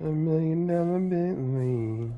$1 million Bentley.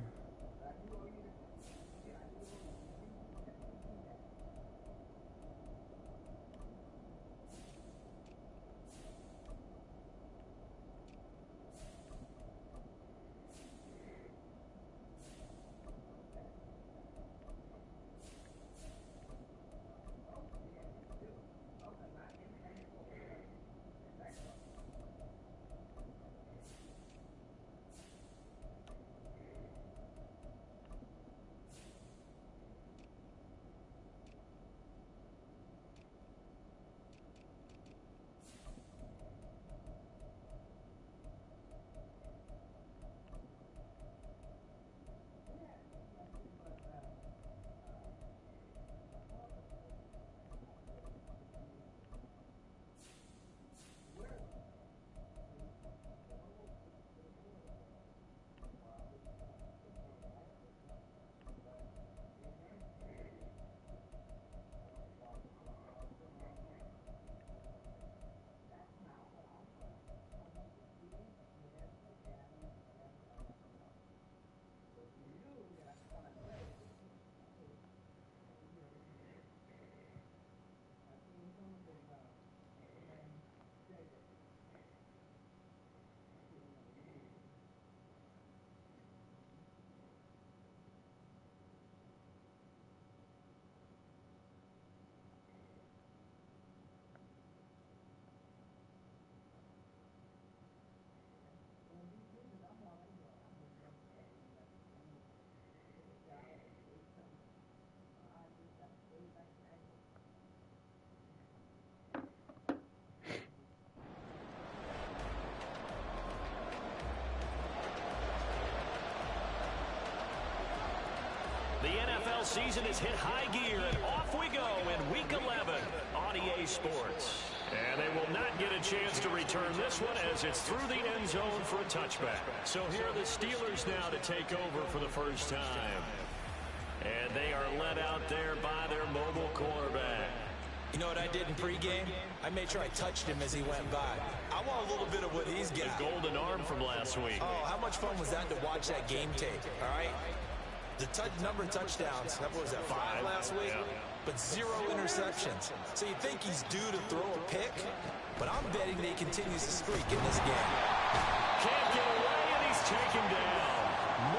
The NFL season has hit high gear, and off we go in Week 11 on EA Sports. And they will not get a chance to return this one as it's through the end zone for a touchback. So here are the Steelers now to take over for the first time. And they are led out there by their mobile quarterback. You know what I did in pregame? I made sure I touched him as he went by. I want a little bit of what he's got. The golden arm from last week. Oh, how much fun was that to watch that game tape, all right? The number of touchdowns, what was that, 5 last week? Yeah. But 0 interceptions. So you think he's due to throw a pick? But I'm betting that he continues to streak in this game. Can't get away, and he's taken down.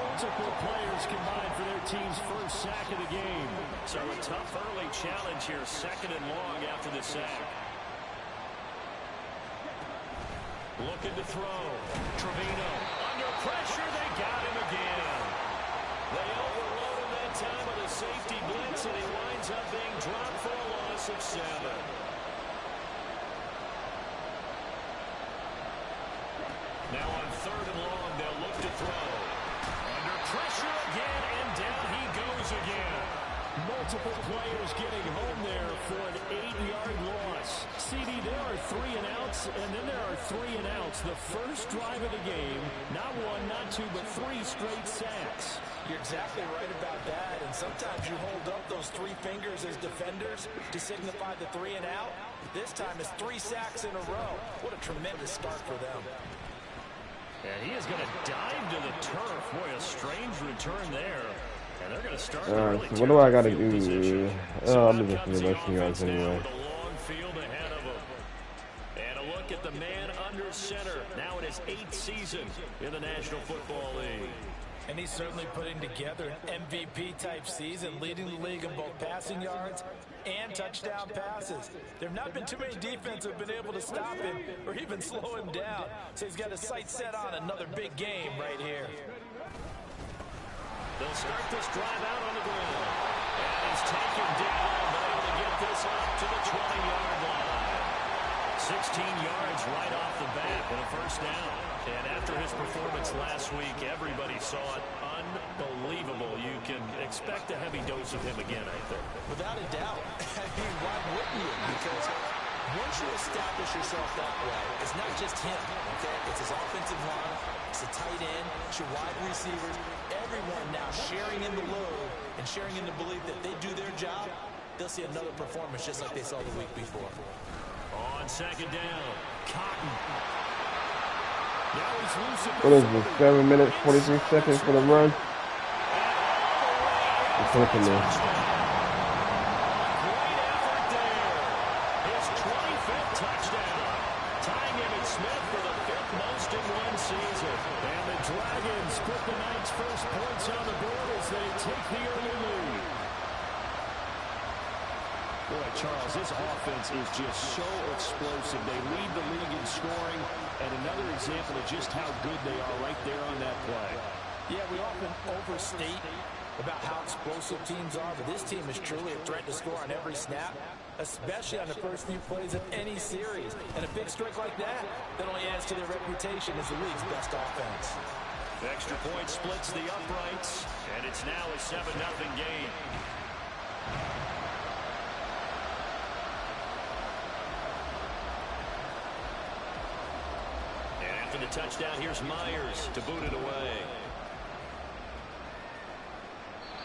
Multiple players combined for their team's first sack of the game. So a tough early challenge here, 2nd and long after the sack. Looking to throw. Trevino under pressure. They got him again. They overloaded that time with a safety blitz, and he winds up being dropped for a loss of 7. Now on 3rd and long, they'll look to throw. Under pressure again, and down he goes again. Multiple players getting home there for an 8-yard loss. CD, there are 3 and outs, and then there are 3 and outs. The first drive of the game, not 1, not 2, but 3 straight sacks. You're exactly right about that, and sometimes you hold up those 3 fingers as defenders to signify the 3 and out. This time it's 3 sacks in a row. What a tremendous start for them. And he is going to dive to the turf. Boy, a strange return there. And they're going to start so what do I got to do? Oh, I'm just going to rushing yards anyway. With a long field ahead of him. And a look at the man under center. Now in his 8th season in the National Football League. And he's certainly putting together an MVP-type season, leading the league in both passing yards and touchdown passes. There have not been too many defenses that have been able to stop him or even slow him down. So he's got his sights set on another big game right here. They'll start this drive out on the ground. And he's taken down, but able to get this up to the 20-yard line. 16 yards right off the bat and a first down. And after his performance last week, everybody saw it unbelievable. You can expect a heavy dose of him again, I think. Without a doubt. I mean, why wouldn't you? Because once you establish yourself that way, it's not just him, okay? It's his offensive line, it's the tight end, it's your wide receivers, everyone now sharing in the load and sharing in the belief that they do their job, they'll see another performance just like they saw the week before. On 2nd down, Cotton. What is this? 7 minutes, 43 seconds for the run. It's looking there. Dragons put the night's first points on the board as they take the early lead. Boy, Charles, this offense is just so explosive. They lead the league in scoring, and another example of just how good they are right there on that play. Yeah, we often overstate about how explosive teams are, but this team is truly a threat to score on every snap, especially on the first few plays of any series. And a big streak like that only adds to their reputation as the league's best offense. Extra point splits the uprights, and it's now a 7-0 game. And after the touchdown, here's Myers to boot it away.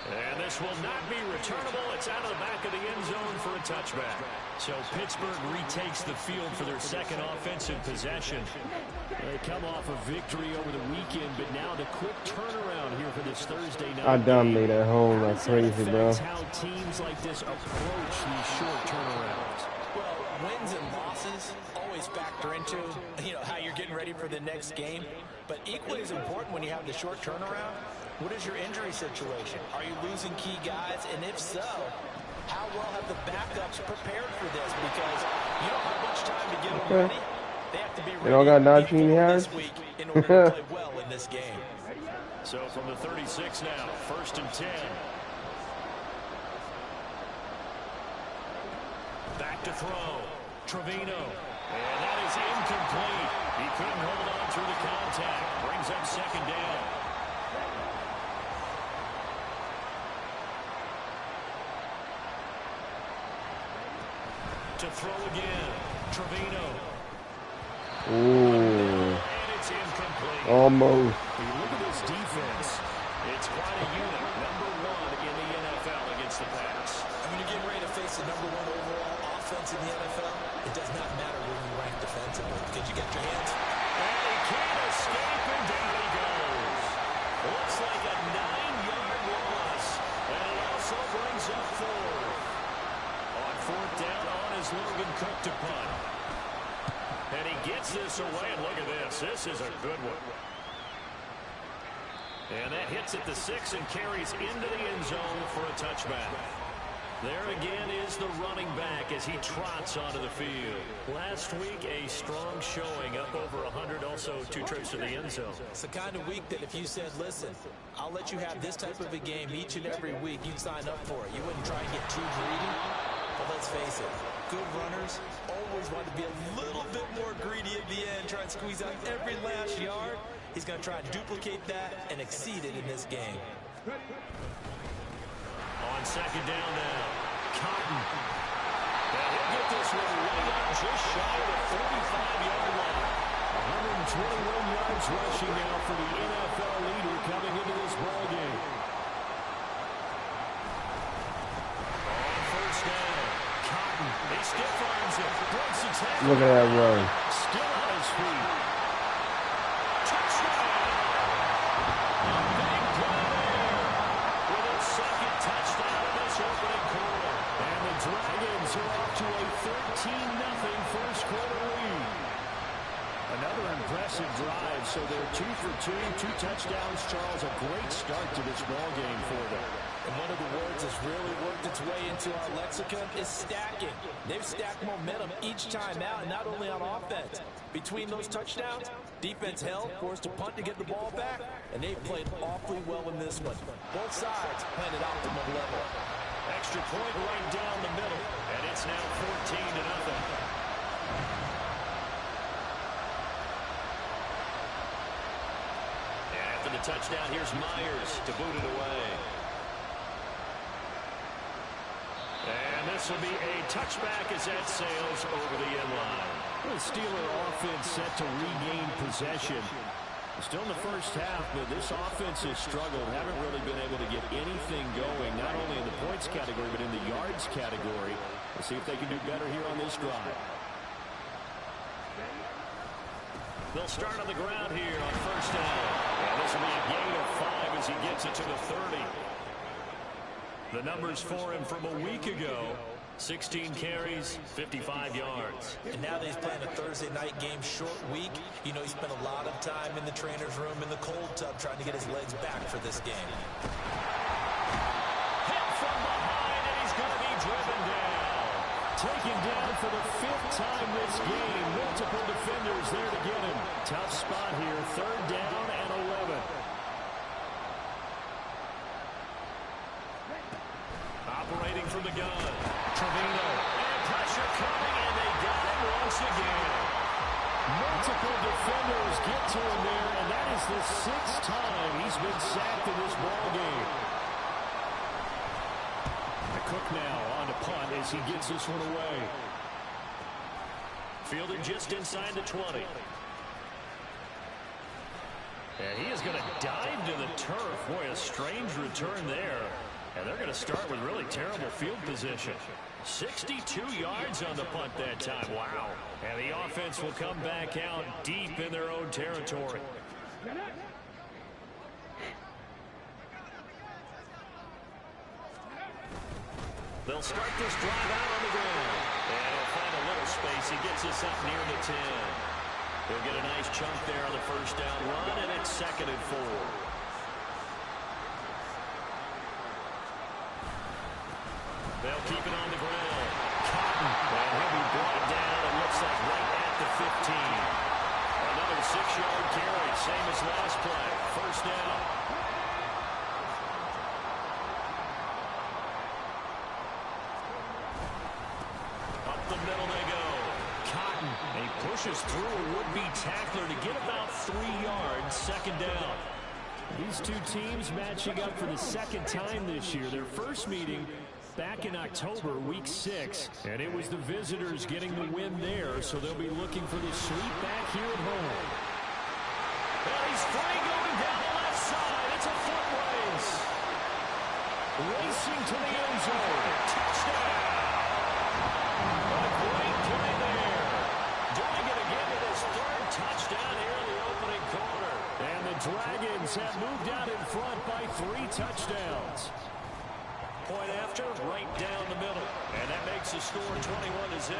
And this will not be returnable. It's out of the back of the end zone for a touchback. So Pittsburgh retakes the field for their second offensive possession. They come off a victory over the weekend, but now the quick turnaround here for this Thursday night. I dominate at home like crazy, bro. How teams like this approach these short turnarounds. Well, wins and losses always factor into, how you're getting ready for the next game. But equally as important when you have the short turnaround, what is your injury situation? Are you losing key guys? And if so, how well have the backups prepared for this? Because you don't have much time to get them ready. They have to be ready. They all got 19 yards this week in order to play well in this game. So from the 36 now, 1st and 10. Back to throw. Trevino. And that is incomplete. He couldn't hold on through the contact. Brings up 2nd down. To throw again. Trevino. Ooh. And it's incomplete. Almost. Look at this defense. It's quite a unit. Number 1 in the NFL against the pass. When you're getting ready to face the number 1 overall offense in the NFL, it does not matter where you rank defensively because you got your hands. And he can't escape, and down he goes. Looks like a 9-yard loss. And it also brings up 4. On 4th down on is Logan Cook to punt. And he gets this away, and look at this. This is a good one. And that hits at the 6 and carries into the end zone for a touchback. There again is the running back as he trots onto the field. Last week, a strong showing, up over 100, also 2 trips to the end zone. It's the kind of week that if you said, listen, I'll let you have this type of a game each and every week, you'd sign up for it. You wouldn't try and get too greedy. But let's face it, good runners always want to be a little bit more greedy at the end, try and squeeze out every last yard. He's going to try and duplicate that and exceed it in this game. On 2nd down now, Cotton. And he'll get this one way up just shy of the 45-yard line. 121 yards rushing now for the NFL leader coming into this ballgame. On 1st down, Cotton. He stiff arms it. Breaks the tackle. Look at that run. Still on his feet. Touchdown. A big play there. With a 2nd touchdown in this opening quarter. And the Dragons are off to a 13-0 first quarter lead. Another impressive drive, so they're 2 for 2, 2 touchdowns. Charles, a great start to this ball game for them. And one of the words that's really worked its way into our lexicon is stacking. They've stacked momentum each time out, and not only on offense. Between those touchdowns, defense held, forced to punt to get the ball back, and they've played awfully well in this one. Both sides playing at optimum level. Extra point right down the middle, and it's now 14-0. After the touchdown, here's Myers to boot it away. And this will be a touchback as that sails over the end line. The Steeler offense set to regain possession. Still in the first half, but this offense has struggled. Haven't really been able to get anything going, not only in the points category, but in the yards category. We'll see if they can do better here on this drive. They'll start on the ground here on first down. And this will be a gain of 5 as he gets it to the 30. The numbers for him from a week ago: 16 carries, 55 yards. And now that he's playing a Thursday night game, short week, you know he spent a lot of time in the trainer's room in the cold tub trying to get his legs back for this game. Hit from behind, and he's going to be driven down. Taken down for the 5th time this game. Multiple defenders there to get him. Tough spot here, 3rd down and 11. Operating from the gun, Trevino, and pressure coming, and they got him once again. Multiple defenders get to him there, and that is the 6th time he's been sacked in this ball game. The Cook now on to punt as he gets this one away. Fielder just inside the 20. And he is going to dive to the turf. Boy, a strange return there. And they're going to start with really terrible field position. 62 yards on the punt that time. Wow. And the offense will come back out deep in their own territory. They'll start this drive out on the ground. And he'll find a little space. He gets us up near the 10. He'll get a nice chunk there on the first down run, and it's 2nd and 4. They'll keep it on the ground. Cotton. And he'll be brought down, it looks like right at the 15. Another 6-yard carry, same as last play. First down. Up the middle they go. Cotton. And he pushes through a would-be tackler to get about 3 yards. 2nd down. These two teams matching up for the 2nd time this year. Their first meeting back in October, week 6, and it was the visitors getting the win there, so they'll be looking for the sweep back here at home. And he's free going down the left side. It's a foot race. Racing to the end zone. Touchdown. A great play there. Doing it again with his 3rd touchdown here in the opening quarter. And the Dragons have moved out in front by 3 touchdowns. Point after, right down the middle. And that makes the score 21-0.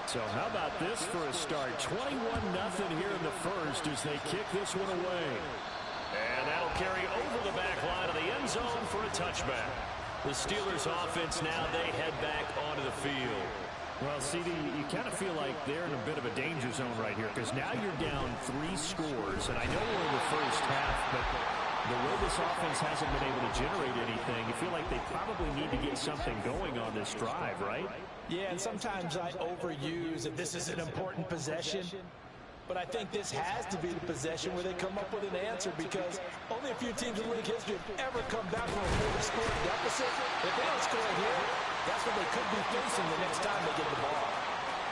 So how about this for a start? 21-0 here in the first as they kick this one away. And that'll carry over the back line of the end zone for a touchback. The Steelers offense now, they head back onto the field. Well, CD, you kind of feel like they're in a bit of a danger zone right here because now you're down 3 scores. And I know we're in the first half, but the way this offense hasn't been able to generate anything, you feel like they probably need to get something going on this drive, right? Yeah, and sometimes I overuse that this is an important possession. But I think this has to be the possession where they come up with an answer because only a few teams in league history have ever come back from a 4-score deficit. If they don't score here, that's what they could be facing the next time they get the ball.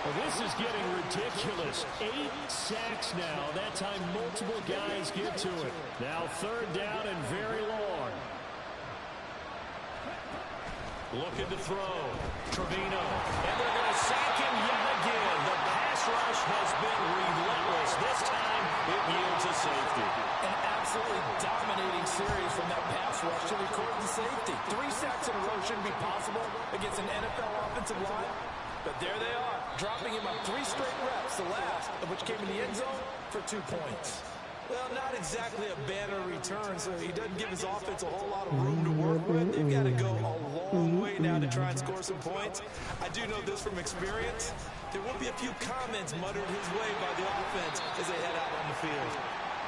Well, this is getting ridiculous. 8 sacks now. That time multiple guys get to it. Now 3rd down and very long. Looking to throw. Trevino. And they're going to sack him yet again. The pass rush has been relentless. This time it yields a safety. An absolutely dominating series from that pass rush to record the safety. 3 sacks in a row shouldn't be possible against an NFL offensive line. But there they are, dropping him on 3 straight reps, the last of which came in the end zone for 2 points. Well, not exactly a banner return, so he doesn't give his offense a whole lot of room to work with. They've got to go a long way now to try and score some points. I do know this from experience. There will be a few comments muttered his way by the offense as they head out on the field.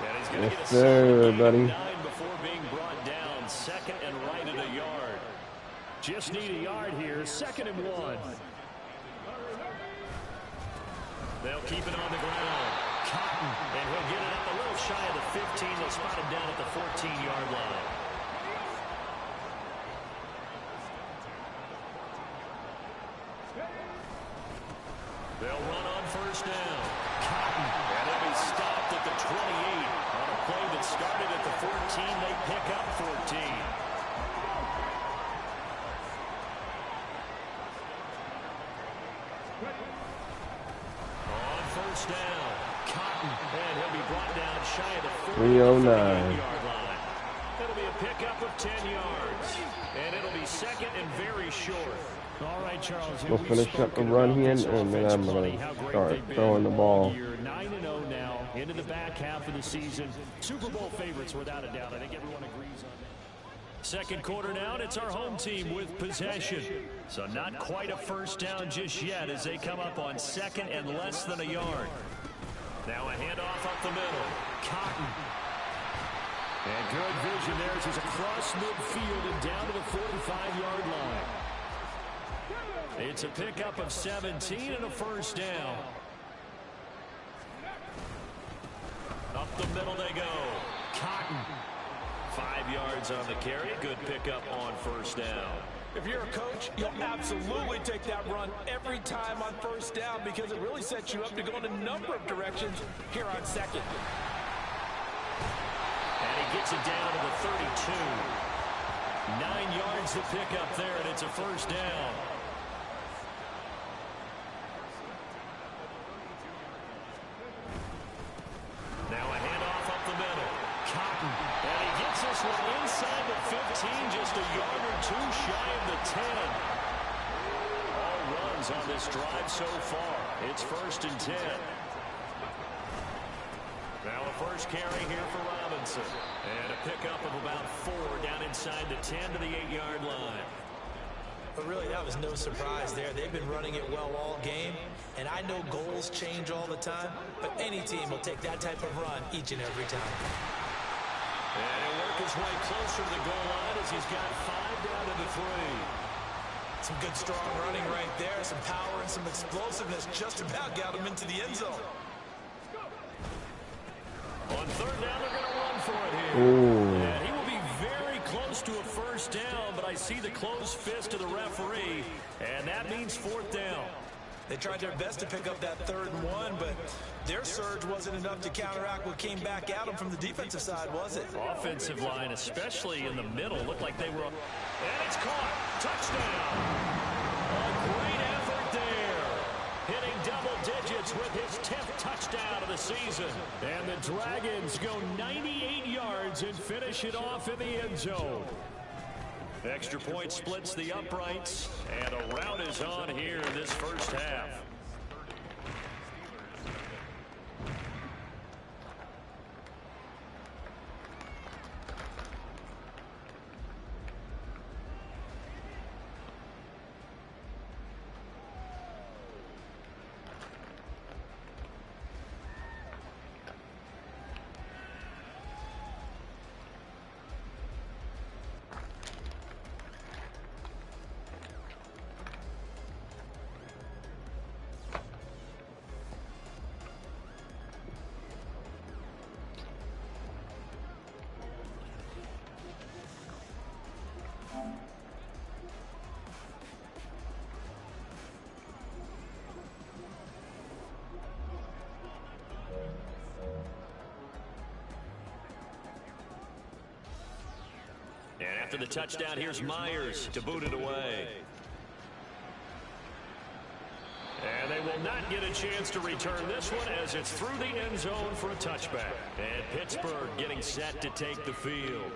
And he's going to get a solid gain of 9 before being brought down. 2nd and right at a yard. Just need a yard here. 2nd and 1. They'll keep it on the ground. Cotton, and he'll get it up a little shy of the 15. They'll spot him down at the 14-yard line. They'll run on first down. Cotton, and he'll be stopped at the 28. On a play that started at the 14, they pick up 14. On first down, Cotton, and he'll be brought down shy of the 309-yard line. It'll be a pickup of 10 yards, and it'll be second and very short. All right, Charles. We'll finish up the run here, and then I'm going to start throwing the ball. 9-0 now into the back half of the season. Super Bowl favorites, without a doubt. I think everyone agrees on that. Second quarter now, and it's our home team with possession. So not quite a first down just yet as they come up on second and less than a yard. Now a handoff up the middle. Cotton. And good vision there as he's across midfield and down to the 45-yard line. It's a pickup of 17 and a first down. Up the middle they go. Cotton. 5 yards on the carry. Good pickup on first down. If you're a coach, you'll absolutely take that run every time on first down because it really sets you up to go in a number of directions here on second. And he gets it down to the 32. 9 yards to pick up there, and it's a first down. Now a handoff up the middle. Cotton. And he gets this one inside the 15, just a yard or two shy of the 10. All runs on this drive so far. It's first and 10. Now a first carry here for Robinson. And a pickup of about 4 down inside the 10 to the 8-yard line. But really, that was no surprise there. They've been running it well all game. And I know goals change all the time, but any team will take that type of run each and every time. And he'll work his way closer to the goal line as he's got 5 down to the 3. Some good, strong running right there. Some power and some explosiveness just about got him into the end zone. On third down, they're going to run for it here. And he will be very close to a first down, but I see the closed fist of the referee, and that means fourth down. They tried their best to pick up that 3rd and 1, but their surge wasn't enough to counteract what came back at them from the defensive side, was it? Offensive line, especially in the middle, looked like they were up. And it's caught. Touchdown. A great effort there. Hitting double digits with his 10th touchdown of the season. And the Dragons go 98 yards and finish it off in the end zone. Extra point splits the uprights, and a rout is on here in this first half. And after the touchdown, here's Myers to boot it away. And they will not get a chance to return this one as it's through the end zone for a touchback. And Pittsburgh getting set to take the field.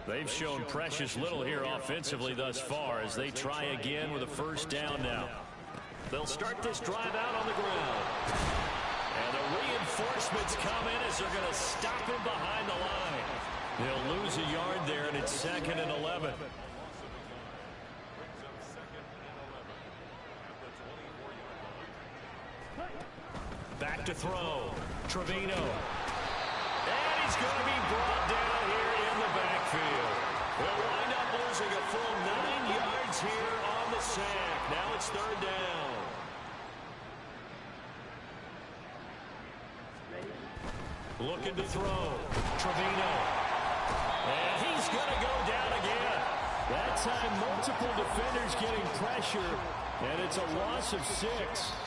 They've shown precious little here offensively thus far as they try again with a first down now. They'll start this drive out on the ground. And the reinforcements come in as they're going to stop him behind the line. They'll lose a yard there, and it's 2nd and 11. Back to throw. Trevino. And he's going to be brought down here in the backfield. They'll wind up losing a full 9 yards here on the sack. Now it's 3rd down. Looking to throw. Trevino. And he's going to go down again. That time, multiple defenders getting pressure, and it's a loss of 6.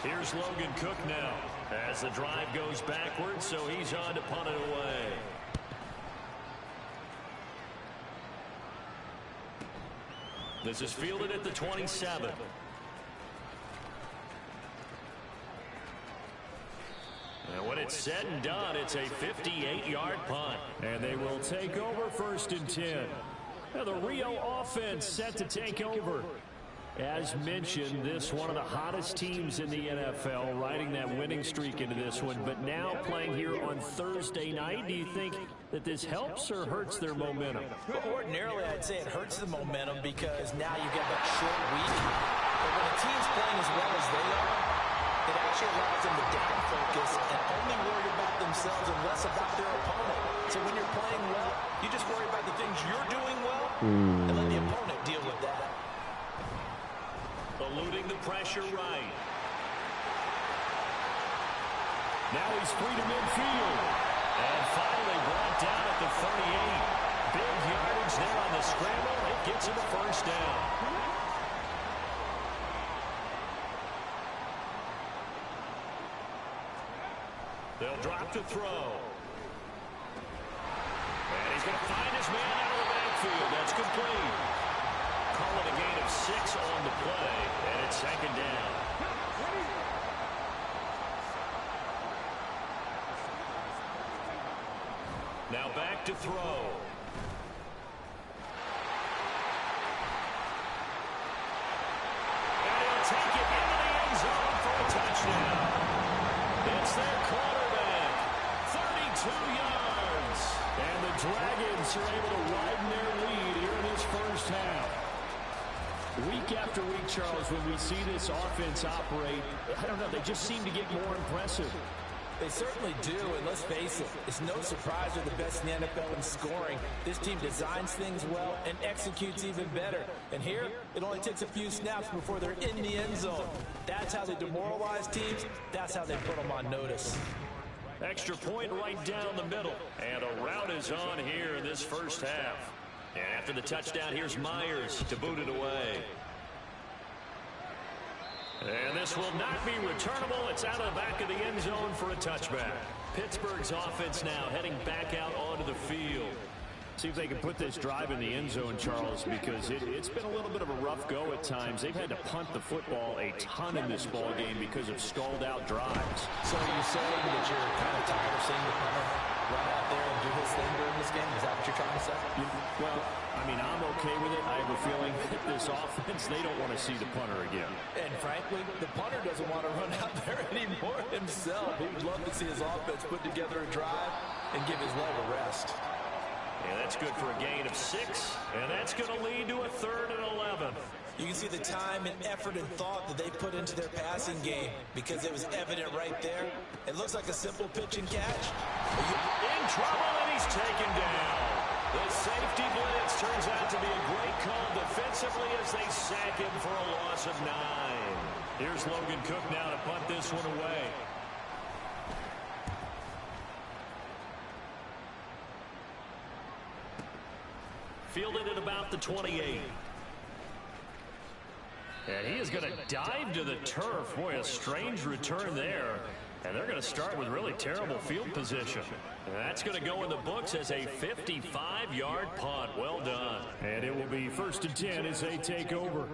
Here's Logan Cook now as the drive goes backwards, so he's on to punt it away. This is fielded at the 27. And when it's said and done, it's a 58-yard punt. And they will take over 1st and 10. Now the Rio offense set to take over. As mentioned, this one of the hottest teams in the NFL, riding that winning streak into this one. But now playing here on Thursday night, do you think that this helps or hurts their momentum? Well, ordinarily, I'd say it hurts the momentum because now you get that short week. But when a team's playing as well as they are, it actually allows them to down focus and only worry about themselves and less about their opponent. So when you're playing well, you just worry about the things you're doing well and let the opponent deal with that. Eluding the pressure right. Now he's free to midfield. And finally brought down at the 38. Big yardage there on the scramble. It gets him a 1st down. They'll drop to throw. And he's going to find his man out of the backfield. That's complete. Call it a gain of 6 on the play, and it's 2nd down. Now back to throw. And he'll take it into the end zone for a touchdown. It's their quarterback, 32 yards. And the Dragons are able to widen their lead here in this 1st half. Week after week, Charles, when we see this offense operate, I don't know, they just seem to get more impressive. They certainly do, and let's face it, it's no surprise they're the best in the NFL in scoring. This team designs things well and executes even better. And here, it only takes a few snaps before they're in the end zone. That's how they demoralize teams. That's how they put them on notice. Extra point right down the middle. And a rout is on here in this 1st half. And after the touchdown, here's Myers to boot it away. And this will not be returnable. It's out of the back of the end zone for a touchback. Pittsburgh's offense now heading back out onto the field. See if they can put this drive in the end zone, Charles, because it's been a little bit of a rough go at times. They've had to punt the football a ton in this ball game because of stalled-out drives. So are you saying that you're kind of tired of seeing the punter run out there and do his thing during this game? Is that what you're trying to say? Well, I mean, I'm okay with it. I have a feeling that this offense, they don't want to see the punter again. And frankly, the punter doesn't want to run out there anymore himself. He would love to see his offense put together a drive and give his leg a rest. And that's good for a gain of 6. And that's going to lead to a 3rd and 11. You can see the time and effort and thought that they put into their passing game because it was evident right there. It looks like a simple pitch and catch. In trouble, and he's taken down. The safety blitz turns out to be a great call defensively as they sack him for a loss of 9. Here's Logan Cook now to punt this one away. Fielded at about the 28. And he is going to dive to the turf. Boy, a strange return there. And they're going to start with really terrible field position. And that's going to go in the books as a 55-yard punt. Well done. And it will be 1st and 10 as they take over.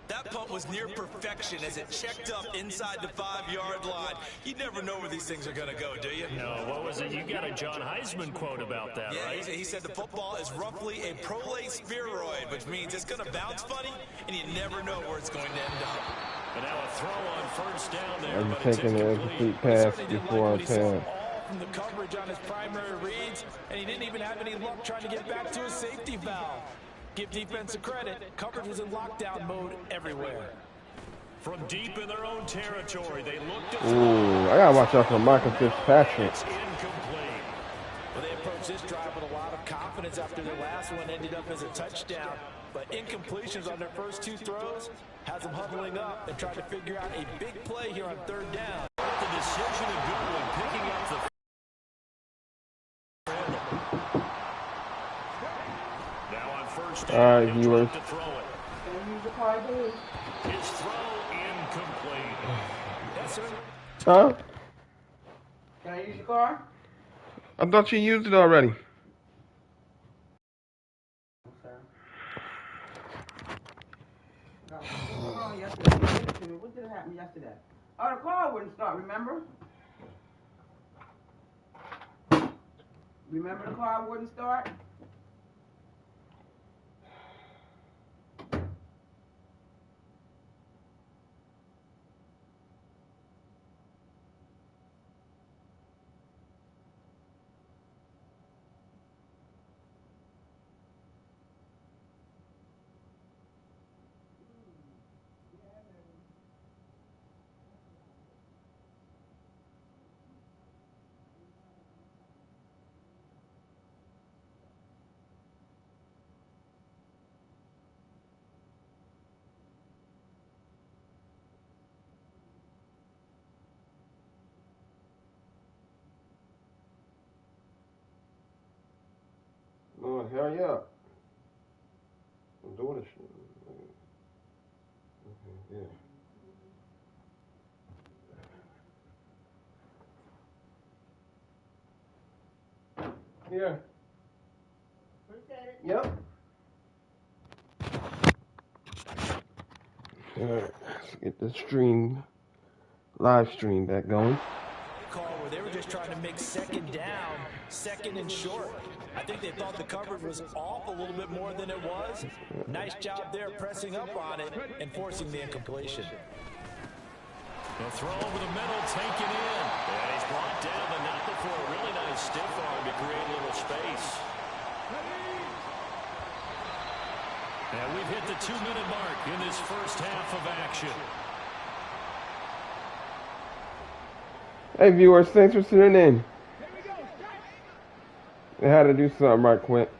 That punt was near perfection as it checked up inside the 5-yard line. You never know where these things are going to go, do you? No, what was it? You got a John Heisman quote about that, yeah, right? He said the football is roughly a prolate spheroid, which means it's going to bounce funny, and you never know where it's going to end up. And now a throw on 1st down there, I'm but it's taking an incomplete pass before I pass. All from the coverage on his primary reads, and he didn't even have any luck trying to get back to his safety valve. Give defense a credit. Coverage was in lockdown mode everywhere. From deep in their own territory, they looked at. Ooh, I gotta watch out for Michael Fitzpatrick. It's incomplete. Well, they approached this drive with a lot of confidence after their last one ended up as a touchdown. But incompletions on their first 2 throws has them huddling up and trying to figure out a big play here on 3rd down. The decision of Goodwin picking up the. Now on 1st down, viewers. To throw it. use your car, dude. His throw incomplete. Yes, sir. Huh? Can I use your car? I thought you used it already. Okay. What was wrong yesterday? What did happen yesterday? Oh, the car wouldn't start, remember? Remember the car wouldn't start? Lord, hurry up. I'm doing this shit. Okay, yeah. Here. Yep. Alright, let's get the live stream back going. Call where they were just trying to make second down, second and short. I think they thought the coverage was off a little bit more than it was. Nice job there pressing up on it and forcing the incompletion. The throw over the middle, taken in. And he's brought down, but not before a really nice stiff arm to create a little space. And we've hit the 2-minute mark in this first half of action. Hey viewers, thanks for tuning in. They had to do something right quick.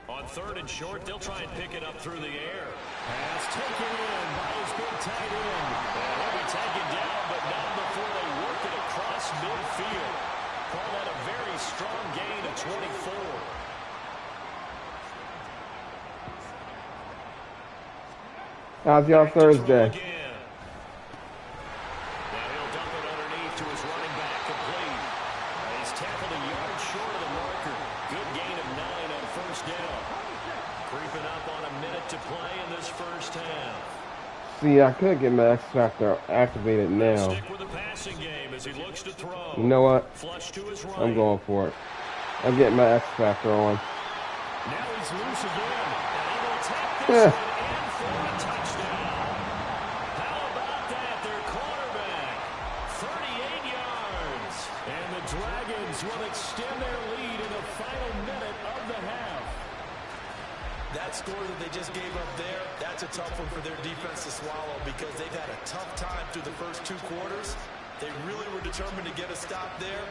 On third and short, they'll try and pick it up through the air. Pass taken in by his big tight end. And he'll be taken down, but not before they work it across midfield. Call that a very strong gain of 24. How's y'all Thursday? See, I could get my X Factor activated now. You know what? I'm going for it. I'm getting my X Factor on. Now he's loose again. And he will take this one in for a touchdown. How about that? Their quarterback, 38 yards. And the Dragons will extend their lead in the final minute of the half. That score that they just gave up there, that's a tough one for their defense to swallow because they've had a tough time through the first 2 quarters. They really were determined to get a stop there,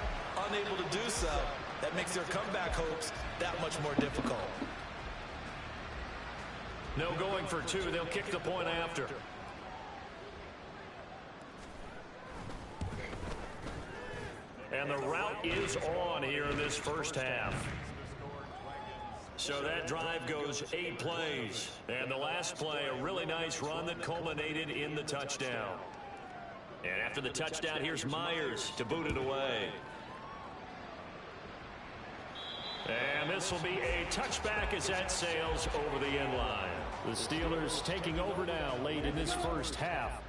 unable to do so. That makes their comeback hopes that much more difficult. No going for 2. They'll kick the point after. And the route is on here in this first half. So that drive goes 8 plays. And the last play, a really nice run that culminated in the touchdown. And after the touchdown, here's Myers to boot it away. And this will be a touchback as that sails over the end line. The Steelers taking over now late in this first half.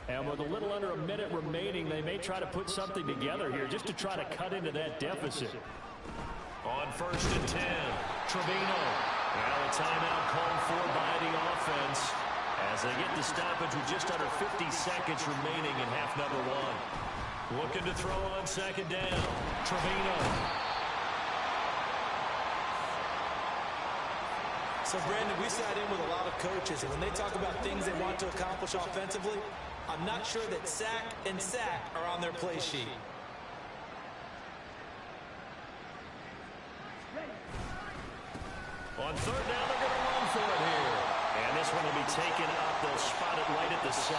And with a little under a minute remaining, they may try to put something together here just to try to cut into that deficit. On first and 10, Trevino. Well, a timeout called for by the offense as they get the stoppage with just under 50 seconds remaining in half number 1. Looking to throw on second down. Trevino. So, Brandon, we sat in with a lot of coaches, and when they talk about things they want to accomplish offensively, I'm not sure that sack and sack are on their play sheet. On third down, they're going to run for it here. And this one will be taken up. They'll spot it right at the 7.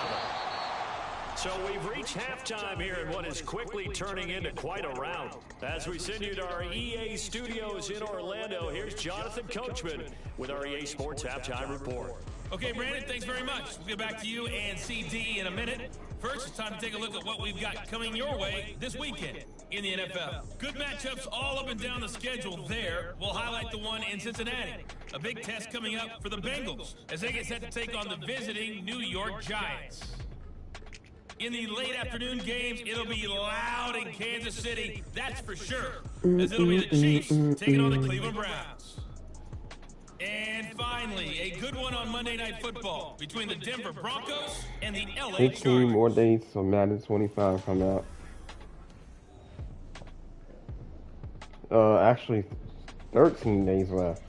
So we've reached halftime here in what is quickly turning into quite a rout. As we send you to our EA studios in Orlando, here's Jonathan Coachman with our EA Sports Halftime Report. Okay, Brandon, thanks very much. We'll get back to you and CD in a minute. First, it's time to take a look at what we've got coming your way this weekend in the NFL. Good matchups all up and down the schedule there. We'll highlight the one in Cincinnati. A big test coming up for the Bengals as they get set to take on the visiting New York Giants. In the late afternoon games, it'll be loud in Kansas City, that's for sure, as it'll be the Chiefs taking on the Cleveland Browns. And finally, a good one on Monday Night Football between the Denver Broncos and the LA 18 Chargers. more days till Madden 25 come out. Actually, 13 days left.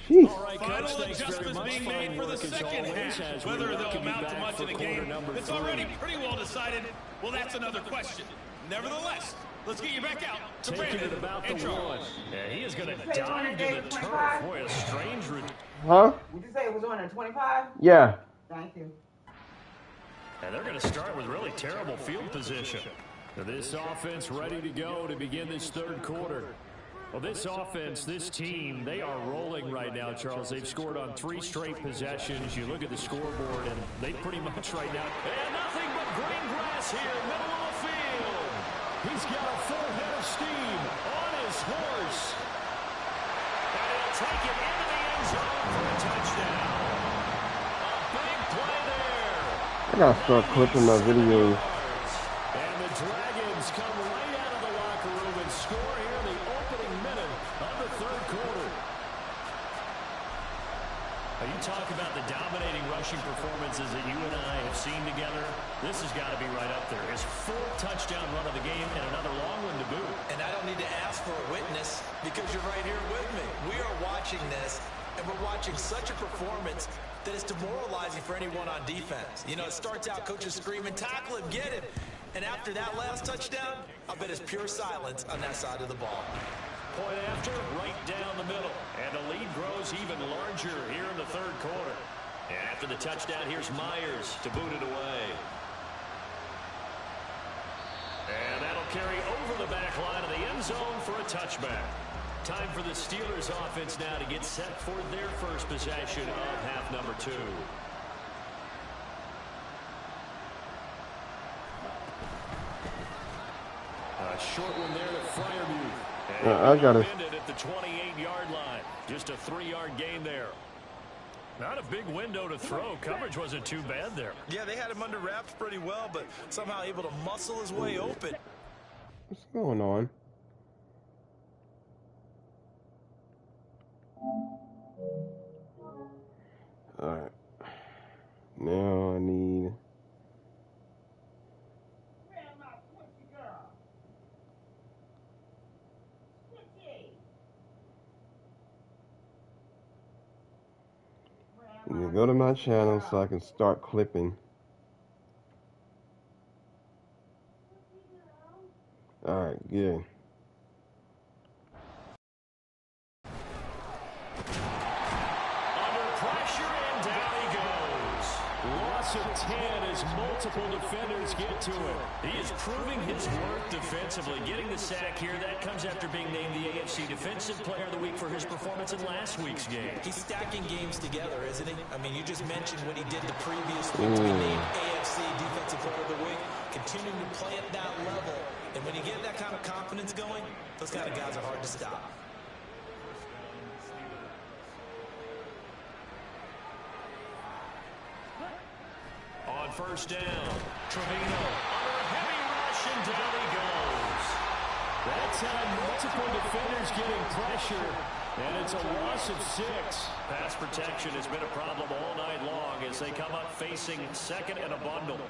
Jeez. All right, Final Coach, thanks very adjustments much. being made for the second half. Whether they'll amount to much in the game, it's already pretty well decided. Well, that's another question. Nevertheless, let's get you back out to Taking Brandon it about the and Charles. one. Yeah, he is going to dive to the turf. Boy, a strange... Huh? Would you say it was on at 25? Yeah. Thank you. And they're going to start with really terrible field position. This offense ready to go to begin this third quarter. Well, this offense, this team, they are rolling right now, Charles. They've scored on 3 straight possessions. You look at the scoreboard, and they pretty much right now. And nothing but green grass here, middle of the field. He's got a full head of steam on his horse. And he'll take it into the end zone for a touchdown. A big play there. I gotta start clipping my videos. And the Dragons come right out of the locker room and score here in the opening minute of the third quarter. Now you talk about the dominating rushing performances that you and I have seen together. This has got to be right up there. His 4th touchdown run of the game and another long one to boot. And I don't need to ask for a witness because you're right here with me. We are watching this, and we're watching such a performance that is demoralizing for anyone on defense. You know, it starts out coaches screaming, tackle him, get him. And after that last touchdown, I bet it's pure silence on that side of the ball. Point after, right down the middle. And the lead grows even larger here in the third quarter. And after the touchdown, here's Myers to boot it away. And that'll carry over the back line of the end zone for a touchback. Time for the Steelers offense now to get set for their first possession of half number 2. A short one there to Freiermuth. I got it. At the 28-yard line. Just a 3-yard gain there. Not a big window to throw. Coverage wasn't too bad there. Yeah, they had him under wraps pretty well, but somehow able to muscle his way open. What's going on? Alright. Now I need... Go to my channel so I can start clipping. Alright, good. Under pressure and down he goes. Loss of 10 as multiple defenders get to him. He is proving his worth defensively. Getting the sack here, that comes after being named the AFC Defensive Player of the Week for his performance in last week's game. He's stacking games together, isn't he? I mean, you just mentioned what he did the previous week to be named AFC Defensive Player of the Week. Continuing to play at that level. And when you get that kind of confidence going, those kind of guys are hard to stop. On first down, Trevino under a heavy rush, and down he goes. That time, multiple defenders getting pressure, and it's a loss of 6. Pass protection has been a problem all night long as they come up facing second and a bundle.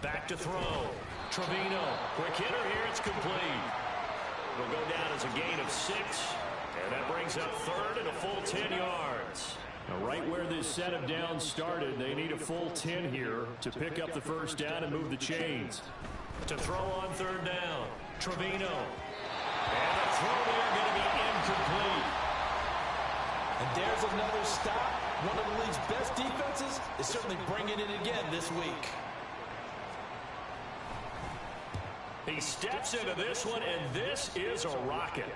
Back to throw. Trevino, quick hitter here, it's complete. It'll go down as a gain of 6, and that brings up third and a full 10 yards. Now, right where this set of downs started, they need a full 10 here to pick up the first down and move the chains. To throw on third down, Trevino. And the throw there going to be incomplete. And there's another stop One of the league's best defenses is certainly bringing it again this week. He steps into this one, and this is a rocket.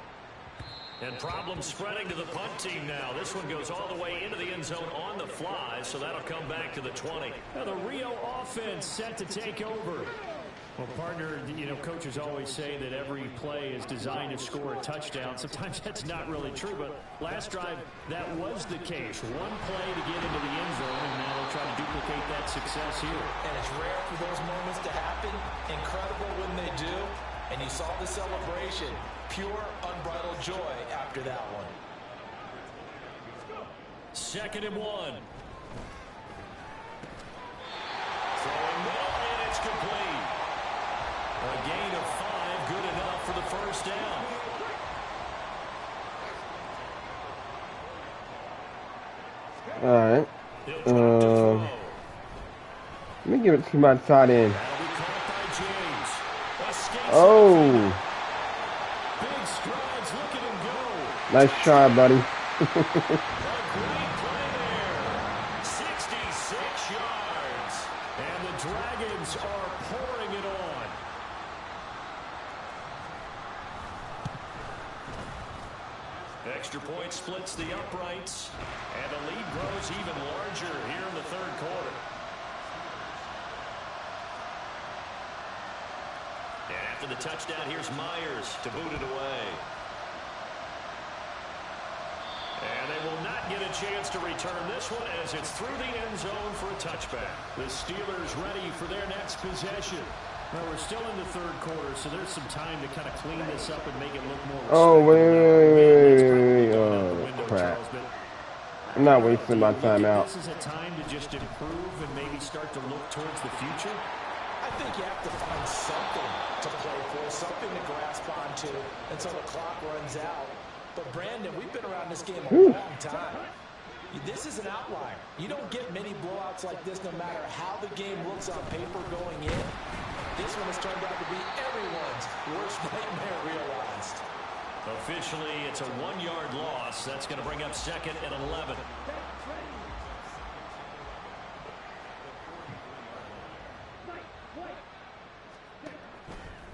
And problems spreading to the punt team now. This one goes all the way into the end zone on the fly, so that'll come back to the 20. Now the Rio offense set to take over. Well, partner, you know, coaches always say that every play is designed to score a touchdown. Sometimes that's not really true, but last drive, that was the case. One play to get into the end zone, and now they'll try to duplicate that success here. And it's rare for those moments to happen. Incredible when they do. And you saw the celebration. Pure, unbridled joy after that one. 2nd and 1. Throwing middle, and it's complete. A gain of 5, good enough for the first down. All right. Let me give it to my tight end. Oh. Big strides, look at him go. Nice try, buddy. A great play there. 66 yards. And the Dragons are pouring it on. Extra point splits the uprights. And the lead grows even larger here in the 3rd quarter. And after the touchdown, here's Myers to boot it away. And they will not get a chance to return this one as it's through the end zone for a touchback. The Steelers ready for their next possession. Well, we're still in the 3rd quarter, so there's some time to kind of clean this up and make it look more Oh, wait. Oh, Crap. I'm not wasting my time out. This is a time to just improve and maybe start to look towards the future. I think you have to find something to play for, something to grasp onto until the clock runs out. But, Brandon, we've been around this game a long time. This is an outlier. You don't get many blowouts like this no matter how the game looks on paper going in. This one has turned out to be everyone's worst nightmare realized. Officially, it's a 1-yard loss. That's going to bring up 2nd and 11.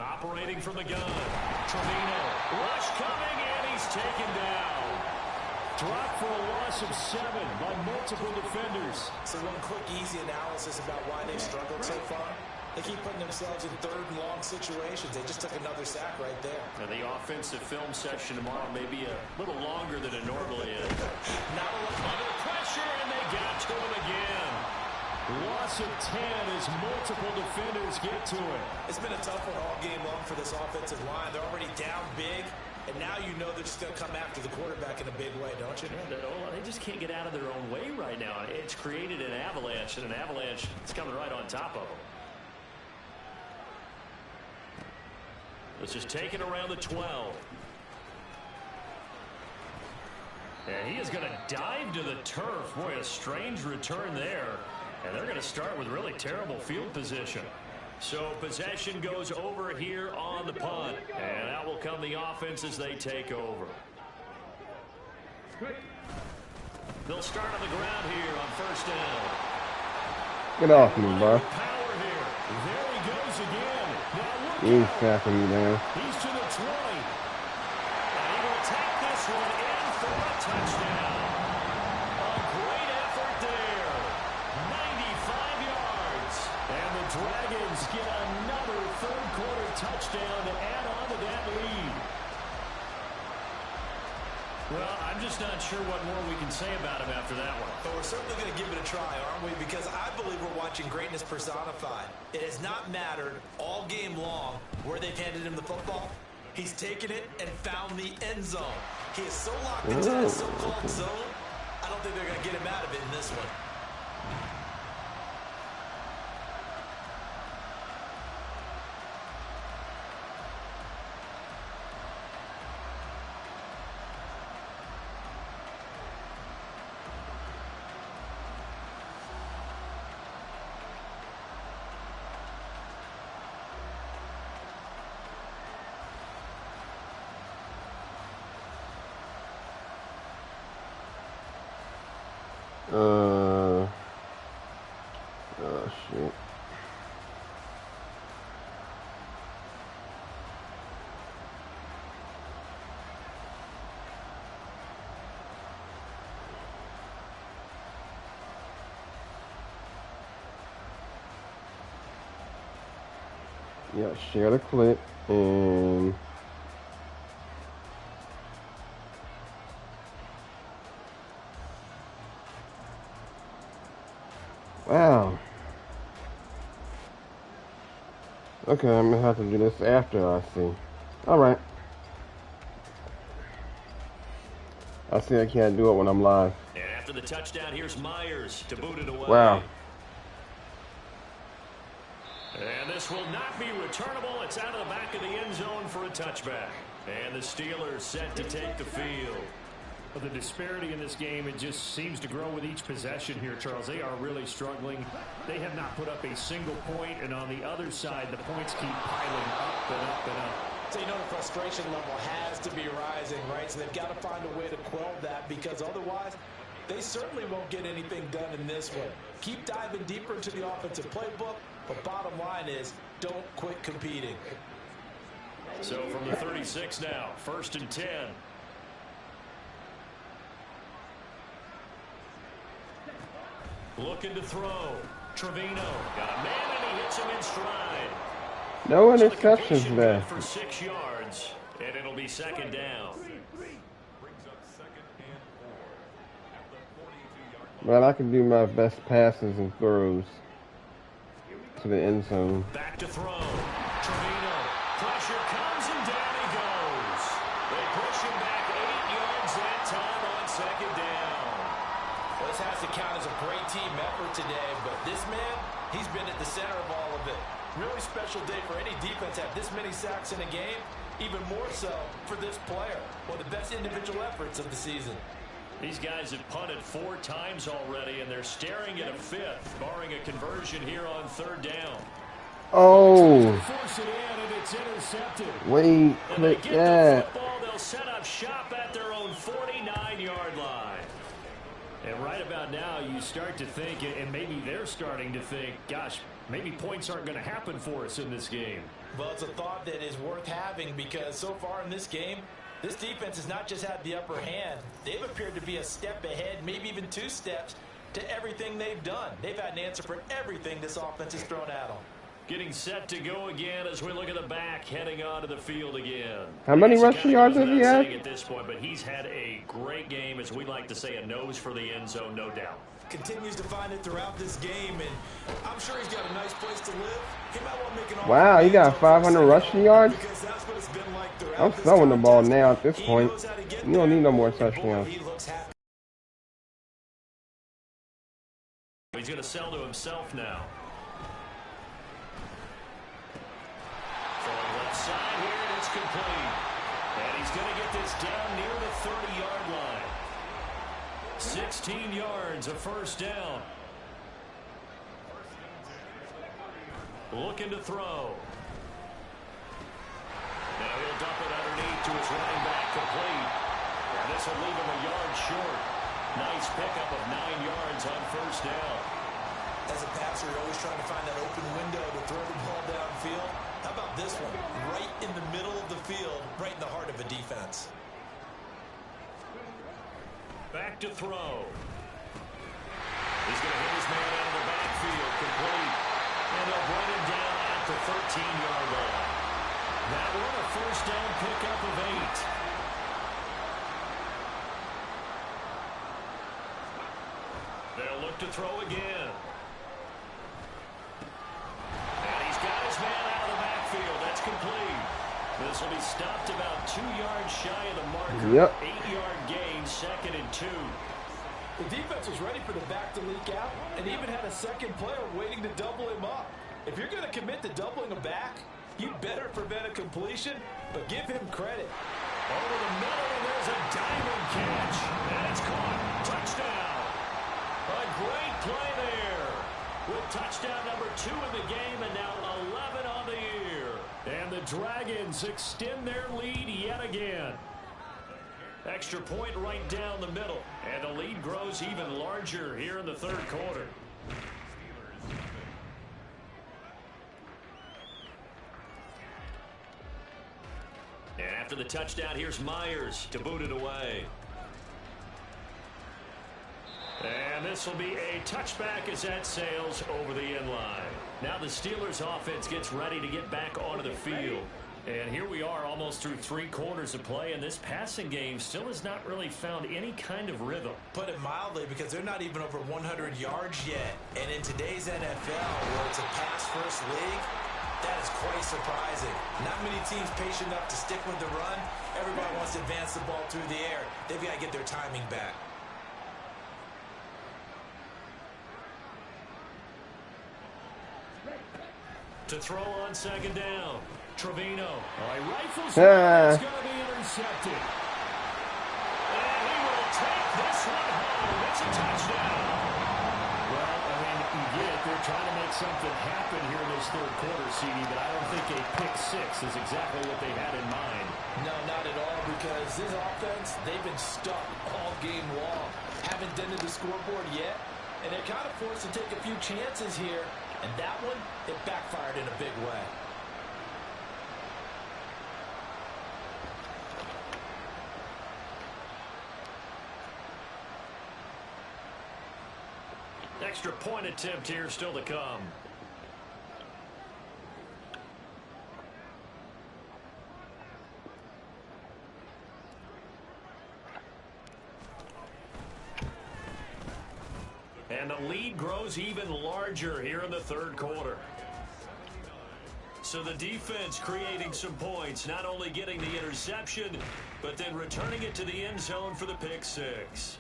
Operating from the gun. Trevino. Rush coming, and he's taken down. Dropped for a loss of 7 by multiple defenders. So one quick, easy analysis about why they've struggled so far. They keep putting themselves in 3rd and long situations. They just took another sack right there. And the offensive film session tomorrow may be a little longer than it normally is. Now Under pressure, and they got to him again. Loss of 10 as multiple defenders get to it. It's been a tough one all game long for this offensive line. They're already down big, and now you know they're just going to come after the quarterback in a big way, don't you? Yeah, they just can't get out of their own way right now. It's created an avalanche, and an avalanche is coming right on top of them. This is taken around the 12. And he is going to dive to the turf. Boy, a strange return there. And they're going to start with really terrible field position. So possession goes over here on the punt. And out will come the offense as they take over. They'll start on the ground here on 1st down. Get off me, bro. Power here. There he goes again. Now You ain't snapping me down. he's to the 20. And he will take this one in for a touchdown. A great effort there. 95 yards. And the Dragons get another 3rd quarter touchdown to add on to that lead. Well, I'm just not sure what more we can say about him after that one. But we're certainly going to give it a try, aren't we? Because I believe we're watching greatness personified. It has not mattered all game long where they've handed him the football. He's taken it and found the end zone. He is so locked into that so-called zone, I don't think they're going to get him out of it in this one. Yeah, share the clip and wow. Okay, I'm gonna have to do this after I see. Alright. I see I can't do it when I'm live. And after the touchdown, here's Myers to boot it away. Wow. And this will not be returnable. It's out of the back of the end zone for a touchback. And the Steelers set to take the field. But the disparity in this game, it just seems to grow with each possession here, Charles. They are really struggling. They have not put up a single point, and on the other side, the points keep piling up and up and up. So you know the frustration level has to be rising, right? So they've got to find a way to quell that, because otherwise they certainly won't get anything done in this one. Keep diving deeper into the offensive playbook, but bottom line is don't quit competing. So from the 36 now, 1st and 10. Looking to throw. Trevino got a man and he hits him in stride. No interceptions there. For 6 yards, and it'll be 2nd down. Well, I can do my best passes and throws to the end zone. Back to throw. Trevino. Pressure comes and down he goes. They push him back 8 yards that time on 2nd down. Well, this has to count as a great team effort today, but this man, he's been at the center of all of it. Really special day for any defense to have this many sacks in a game, even more so for this player. One of the best individual efforts of the season. These guys have punted 4 times already, and they're staring at a 5th, barring a conversion here on 3rd down. Oh. Force it in, and it's intercepted. Wait, click that. They'll set up shop at their own 49-yard line. And right about now, you start to think, and maybe they're starting to think, gosh, maybe points aren't going to happen for us in this game. Well, it's a thought that is worth having, because so far in this game, this defense has not just had the upper hand. They've appeared to be a step ahead, maybe even 2 steps, to everything they've done. They've had an answer for everything this offense has thrown at them. Getting set to go again as we look at the back heading onto the field again. How many rushing yards has he had? At this point, but he's had a great game, as we like to say, a nose for the end zone, no doubt. Continues to find it throughout this game, and I'm sure he's got a nice place to live. He might want to make an Wow, he got 500 rushing yards? because that's what it's been like throughout I'm this throwing the ball contest. now at this He point. knows how to get You don't there, need no more and boy, touchdowns. he looks happy. He's going to sell to himself now. From left side here, and it's complete. And he's going to get this down near the 30-yard line. 16 yards, a 1st down. Looking to throw. Now he'll dump it underneath to his running back, complete. And this will leave him a yard short. Nice pickup of 9 yards on 1st down. As a passer, you're always trying to find that open window to throw the ball downfield. How about this one? Right in the middle of the field, right in the heart of a defense. Back to throw. He's going to hit his man out of the backfield, complete. And they'll bring him down at the 13-yard line. That one a 1st down pickup of 8. They'll look to throw again. And he's got his man out of the backfield. That's complete. This will be stopped about 2 yards shy of the marker. Yep. 8-yard gain, 2nd and 2. The defense was ready for the back to leak out and even had a second player waiting to double him up. If you're going to commit to doubling a back, you better prevent a completion, but give him credit. Over the middle, and there's a diamond catch. And it's caught. Touchdown. A great play there. With touchdown number 2 in the game, and now 11 on the year. And the Dragons extend their lead yet again. Extra point right down the middle. And the lead grows even larger here in the 3rd quarter. And after the touchdown, here's Myers to boot it away. And this will be a touchback as that sails over the end line. Now the Steelers offense gets ready to get back onto the field. And here we are almost through 3 quarters of play, and this passing game still has not really found any kind of rhythm. Put it mildly, because they're not even over 100 yards yet. And in today's NFL, where it's a pass-first league, that is quite surprising. Not many teams patient enough to stick with the run. Everybody wants to advance the ball through the air. They've got to get their timing back. To throw on second down. Trevino. Rifles. It's going to be intercepted. And he will take this one home. It's a touchdown. Well, I mean, you get it. They're trying to make something happen here in this third quarter, CD, but I don't think a pick six is exactly what they had in mind. No, not at all, because this offense, they've been stuck all game long. Haven't dented the scoreboard yet, and they're kind of forced to take a few chances here. And that one, it backfired in a big way. Extra point attempt here still to come. And the lead grows even larger here in the third quarter. So the defense creating some points, not only getting the interception, but then returning it to the end zone for the pick six.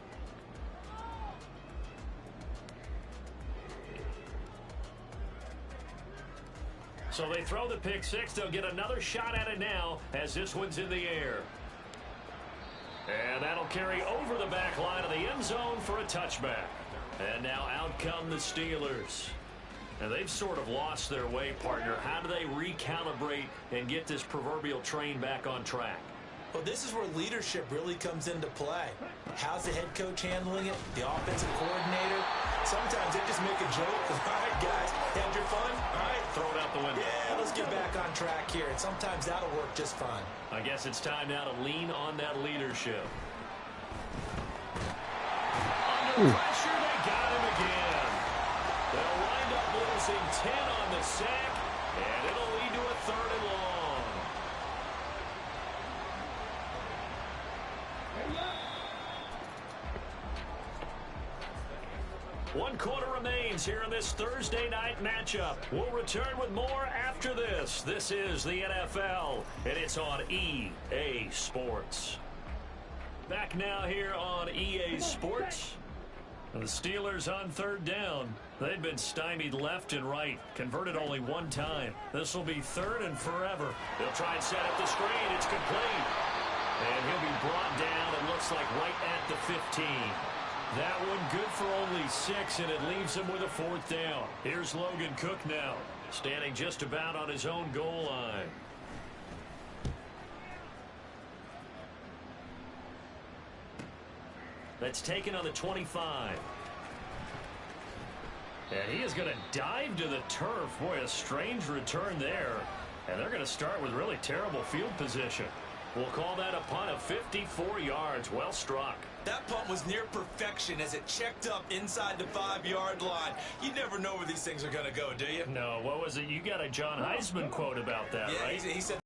So they throw the pick six. They'll get another shot at it now as this one's in the air. And that'll carry over the back line of the end zone for a touchback. And now out come the Steelers. And they've sort of lost their way, partner. How do they recalibrate and get this proverbial train back on track? Well, this is where leadership really comes into play. How's the head coach handling it? The offensive coordinator? Sometimes they just make a joke. All right, guys, had your fun? All right, throw it out the window. Yeah, let's get back on track here. And sometimes that'll work just fine. I guess it's time now to lean on that leadership. Under pressure, they got him again. They'll wind up losing 10 on the sack, and it'll lead to a 3rd and long. One quarter remains here in this Thursday night matchup. We'll return with more after this. This is the NFL, and it's on EA Sports. Back now here on EA Sports. And the Steelers on 3rd down. They've been stymied left and right. Converted only one time. This will be 3rd and forever. They'll try and set up the screen. It's complete. And he'll be brought down, it looks like, right at the 15. That one good for only 6, and it leaves him with a 4th down. Here's Logan Cook now, standing just about on his own goal line. That's taken on the 25. And he is going to dive to the turf. Boy, a strange return there. And they're going to start with really terrible field position. We'll call that a punt of 54 yards. Well struck. That punt was near perfection as it checked up inside the 5-yard line. You never know where these things are going to go, do you? No, what was it? You got a John Heisman quote about that, yeah, right? He said,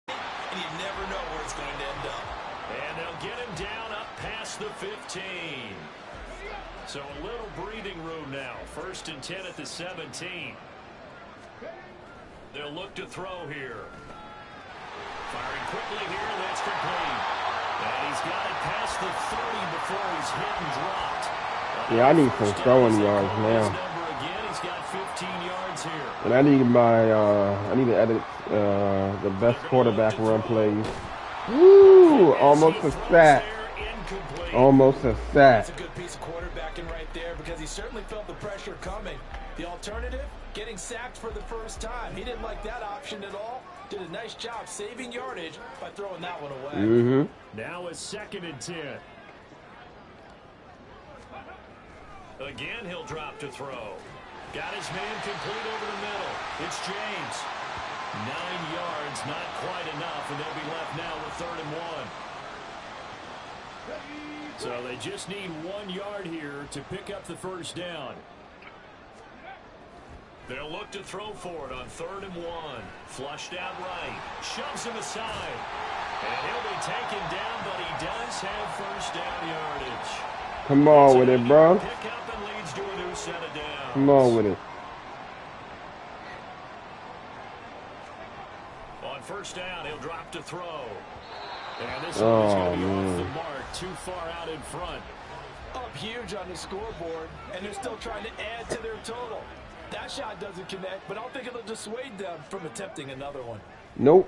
and you never know where it's going to end up. And they'll get him down up past the 15. So a little breathing room now. 1st and 10 at the 17. They'll look to throw here. Firing quickly here, and that's complete. And he's got it past the 30 before he's hit and dropped. Yeah, I need some throwing yards now. Again, he's got 15 yards here. And I need I need to edit the best quarterback run plays. Woo! Almost a sack. Almost a sack. That's a good piece of quarterbacking right there, because he certainly felt the pressure coming. The alternative, getting sacked for the first time. He didn't like that option at all. Did a nice job saving yardage by throwing that one away. Now it's 2nd and 10. Again, he'll drop to throw. Got his man complete over the middle. It's James. 9 yards, not quite enough, and they'll be left now with 3rd and 1. So they just need 1 yard here to pick up the first down. They'll look to throw for it on 3rd and 1. Flushed out right. Shoves him aside. And he'll be taken down, but he does have first down yardage. Come on with it, bro. Pick up and leads to a new set of downs. Come on with it. On first down, he'll drop to throw. And this one is going to be off the mark, too far out in front. Up huge on the scoreboard, and they're still trying to add to their total. That shot doesn't connect, but I don't think it'll dissuade them from attempting another one. Nope.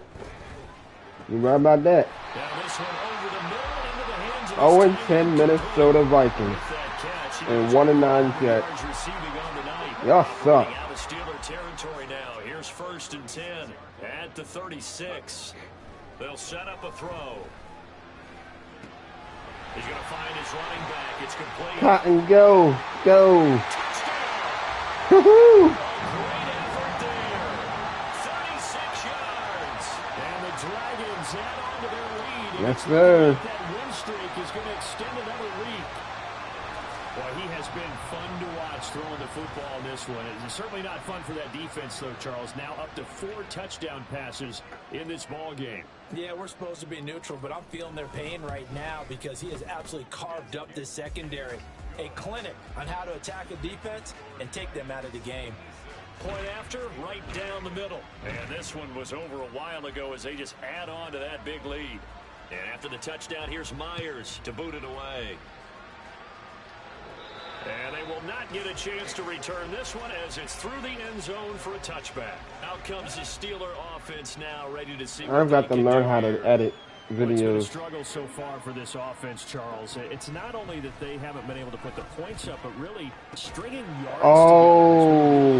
You're right about that. Now this one over the middle into the hands of 0-10 Minnesota Vikings. And 1-9 Jets. Y'all suck. Out of Steeler territory now. Here's 1st and 10 at the 36. They'll set up a throw. He's going to find his running back. It's complete. Cotton, go. Go. Woohoo! Great effort there. 36 yards. And the Dragons add on to their lead. Yes, sir. That win streak is going to extend another week. Well, he has been fun to watch throwing the football in this one. It's certainly not fun for that defense, though, Charles. Now up to 4 touchdown passes in this ball game. Yeah, we're supposed to be neutral, but I'm feeling their pain right now because he has absolutely carved up this secondary. A clinic on how to attack a defense and take them out of the game. Point after, right down the middle. And this one was over a while ago as they just add on to that big lead. And after the touchdown, here's Myers to boot it away. And they will not get a chance to return this one as it's through the end zone for a touchback. Out comes the Steeler offense now, ready to see. I've got to learn how to edit Well, it's been a videos. struggle so far for this offense, Charles. It's not only that they haven't been able to put the points up, but really stringing yards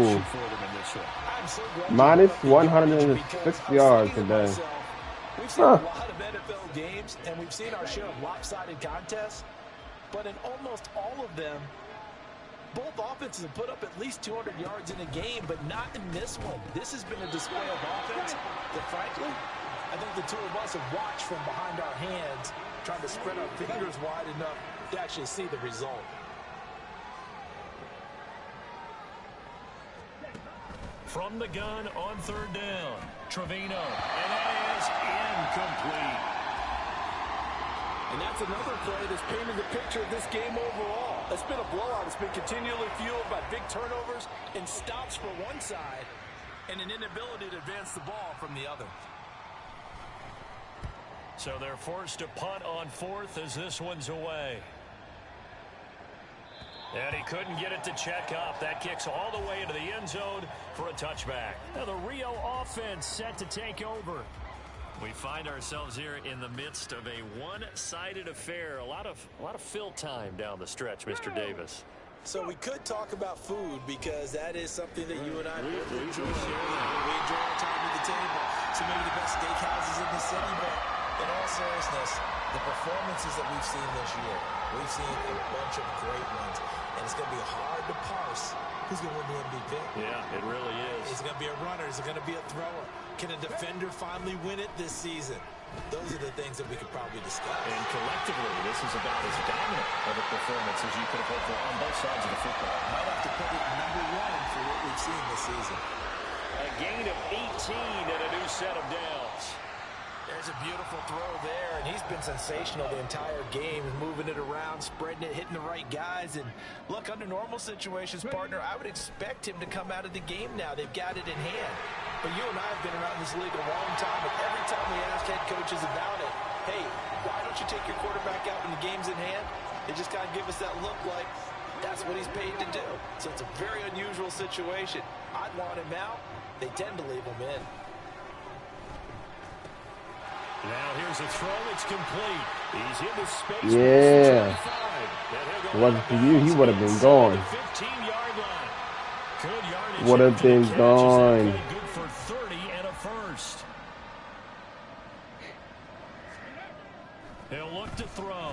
together for them in this one. Minus 106 yards today. We've seen a lot of NFL games, and we've seen our share of lopsided contests, but in almost all of them, both offenses have put up at least 200 yards in a game, but not in this one. This has been a display of offense that, frankly, I think the two of us have watched from behind our hands, trying to spread our fingers wide enough to actually see the result. From the gun on 3rd down, Trevino, and that is incomplete. And that's another play that's painted the picture of this game overall. It's been a blowout. It's been continually fueled by big turnovers and stops for one side and an inability to advance the ball from the other. So they're forced to punt on 4th as this one's away. And he couldn't get it to check up. That kicks all the way into the end zone for a touchback. Now the Rio offense set to take over. We find ourselves here in the midst of a one-sided affair. A lot of fill time down the stretch, Mr. Davis. So we could talk about food because that is something that you and I really enjoy. We enjoy our time at the table. So maybe the best steakhouses in the city, but in all seriousness, the performances that we've seen this year, we've seen a bunch of great ones, and it's going to be hard to parse who's going to win the MVP. Yeah, it really is. Is it going to be a runner? Is it going to be a thrower? Can a defender finally win it this season? Those are the things that we could probably discuss. And collectively, this is about as dominant of a performance as you could have hoped for on both sides of the football. Might have to put it #1 for what we've seen this season. A gain of 18 and a new set of downs. There's a beautiful throw there, and he's been sensational the entire game, moving it around, spreading it, hitting the right guys. And look, under normal situations, partner, I would expect him to come out of the game now. They've got it in hand. But you and I have been around this league a long time, and every time we ask head coaches about it, hey, why don't you take your quarterback out when the game's in hand? They just kind of give us that look like that's what he's paid to do. So it's a very unusual situation. I'd want him out. They tend to leave him in. Now here's a throw. It's complete. He's in the space. Yeah. If it wasn't for you, he would have been gone. 15-yard line. Good yardage. Would have been gone. Good for 30 and a first. He'll look to throw.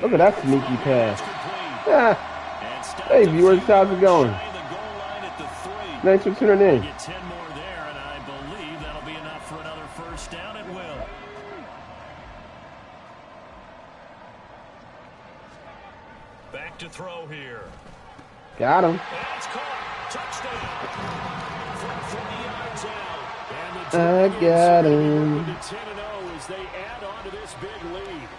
Look at that sneaky pass. Hey, viewers, how's it going? Thanks for tuning in. Get 10 more there, and I believe that'll be enough for another first down. It will. Back to throw here. Got him. That's caught. Touchdown. From 40 yards out. And the I got him. to 10-0 as they add on to this big lead.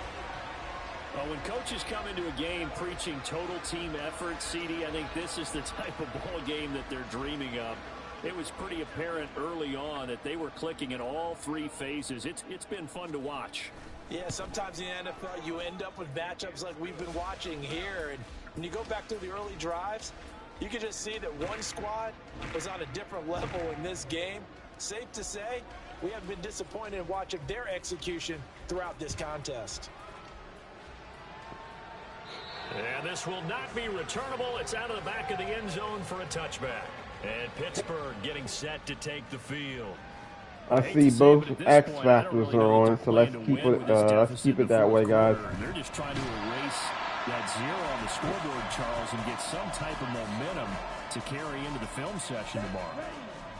Well, when coaches come into a game preaching total team effort, CD, I think this is the type of ball game that they're dreaming of. It was pretty apparent early on that they were clicking in all three phases. It's been fun to watch. Yeah, sometimes in the NFL you end up with matchups like we've been watching here. And when you go back to the early drives, you can just see that one squad was on a different level in this game. Safe to say, we haven't been disappointed in watching their execution throughout this contest. And this will not be returnable. It's out of the back of the end zone for a touchback. And Pittsburgh getting set to take the field. I see both X factors are on, so let's keep it that way, guys. They're just trying to erase that zero on the scoreboard, Charles, and get some type of momentum to carry into the film session tomorrow.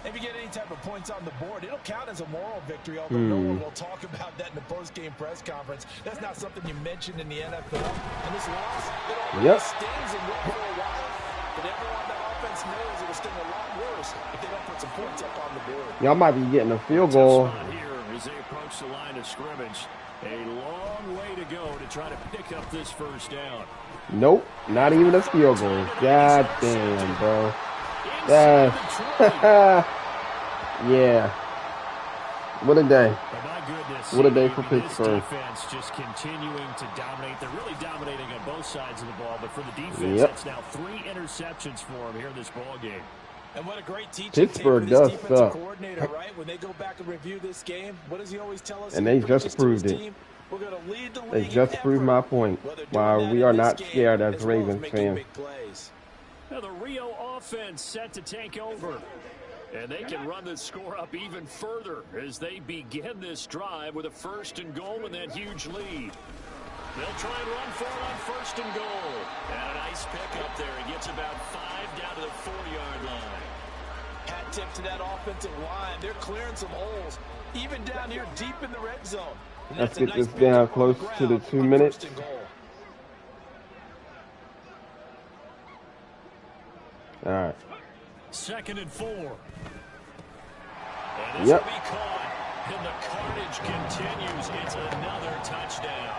If you get any type of points on the board, it'll count as a moral victory, although no one will talk about that in the post-game press conference. That's not something you mentioned in the NFL. And this loss, it already stings and will for a while. But everyone on that offense knows it will sting a lot worse if they don't put some points up on the board. Y'all might be getting a field goal. Here as they approach the line of scrimmage. A long way to go to try to pick up this first down. Nope, not even a field goal. God damn, bro. That's yeah. What a day. What a day for Pittsburgh. Defense just continuing to dominate. They're really dominating on both sides of the ball, but for the defense, it's now 3 interceptions for them here in this ball game. And what a great teaching Pittsburgh tape for this does defensive suck. coordinator, right? When they go back and review this game, what does he always tell us? And they just proved it. We're going to lead the league. They just proved my point. Why we are not scared as Ravens fans. Now the Rio offense set to take over. And they can run the score up even further as they begin this drive with a 1st and goal and that huge lead. They'll try and run for it on 1st and goal. And a nice pick up there. He gets about 5 down to the 4-yard line. Hat tip to that offensive line. They're clearing some holes, even down here deep in the red zone. Let's get this down close to the 2 minutes. All right. 2nd and 4. And this will be caught. And the carnage continues. It's another touchdown.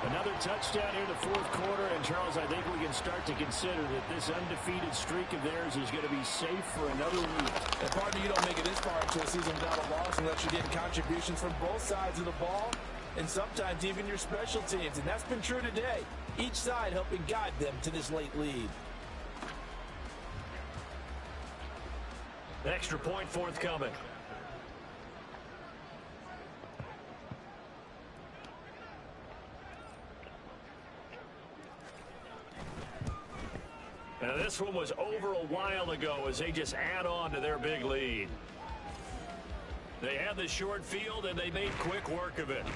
Another touchdown here in the 4th quarter. And, Charles, I think we can start to consider that this undefeated streak of theirs is going to be safe for another week. And partner, you don't make it this far into a season without a loss unless you're getting contributions from both sides of the ball and sometimes even your special teams. And that's been true today. Each side helping guide them to this late lead. Extra point forthcoming. Now this one was over a while ago as they just add on to their big lead. They had the short field and they made quick work of it.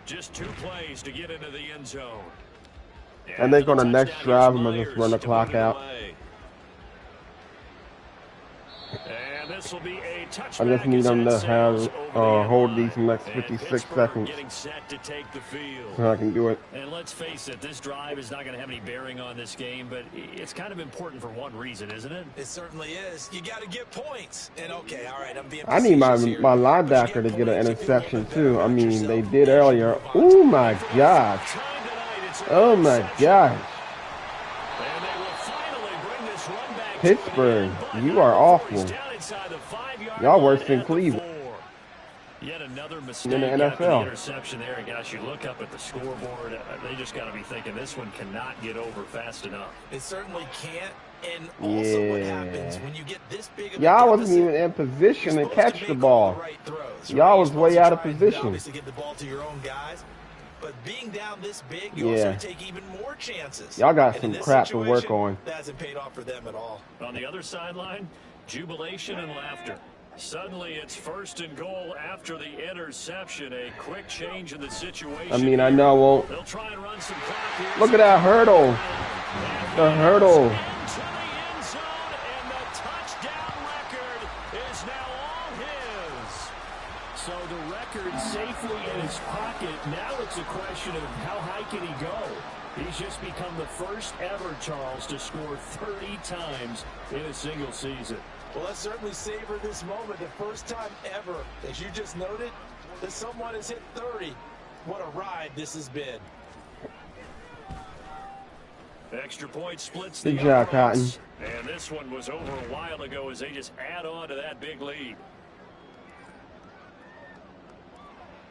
Just 2 plays to get into the end zone. I think on the next drive, I'm going to just run the clock out. And this will be a touchback. I just need them to have hold these next 56 seconds set to take the field. so I can do it. And let's face it, this drive is not going to have any bearing on this game, but it's kind of important for one reason, isn't it? It certainly is. You got to get points. And okay, all right, I'm being I need my linebacker to get an interception too. I mean, they did earlier. Oh my gosh. Oh my gosh. Pittsburgh, you are awful. Y'all worse than Cleveland. Yet another mistake in the after the NFL. interception there. And gosh, you look up at the scoreboard, they just got to be thinking this one cannot get over fast enough. It certainly can't. And also what happens when you get this big of a Y'all deficit, wasn't even in position to you're supposed catch to the make ball. all the right throws, Y'all right? was You're way supposed out to of try and position. obviously get the ball to your own guys. But being down this big, you also take even more chances. Y'all got And some in this crap to work situation, on. That hasn't paid off for them at all. On the other sideline, jubilation and laughter. Suddenly it's 1st and goal after the interception. A quick change in the situation. I mean, I know I won't. They'll try and run some clock here. Look at that hurdle. The hurdle. Into the end zone, and the touchdown record is now all his. So the record safely in his pocket. Now it's a question of how high can he go? He's just become the first ever, Charles, to score 30 times in a single season. Well, let's certainly savor this moment. The first time ever, as you just noted, that someone has hit 30. What a ride this has been. Extra point splits the Good job, Cotton. And this one was over a while ago as they just add on to that big lead.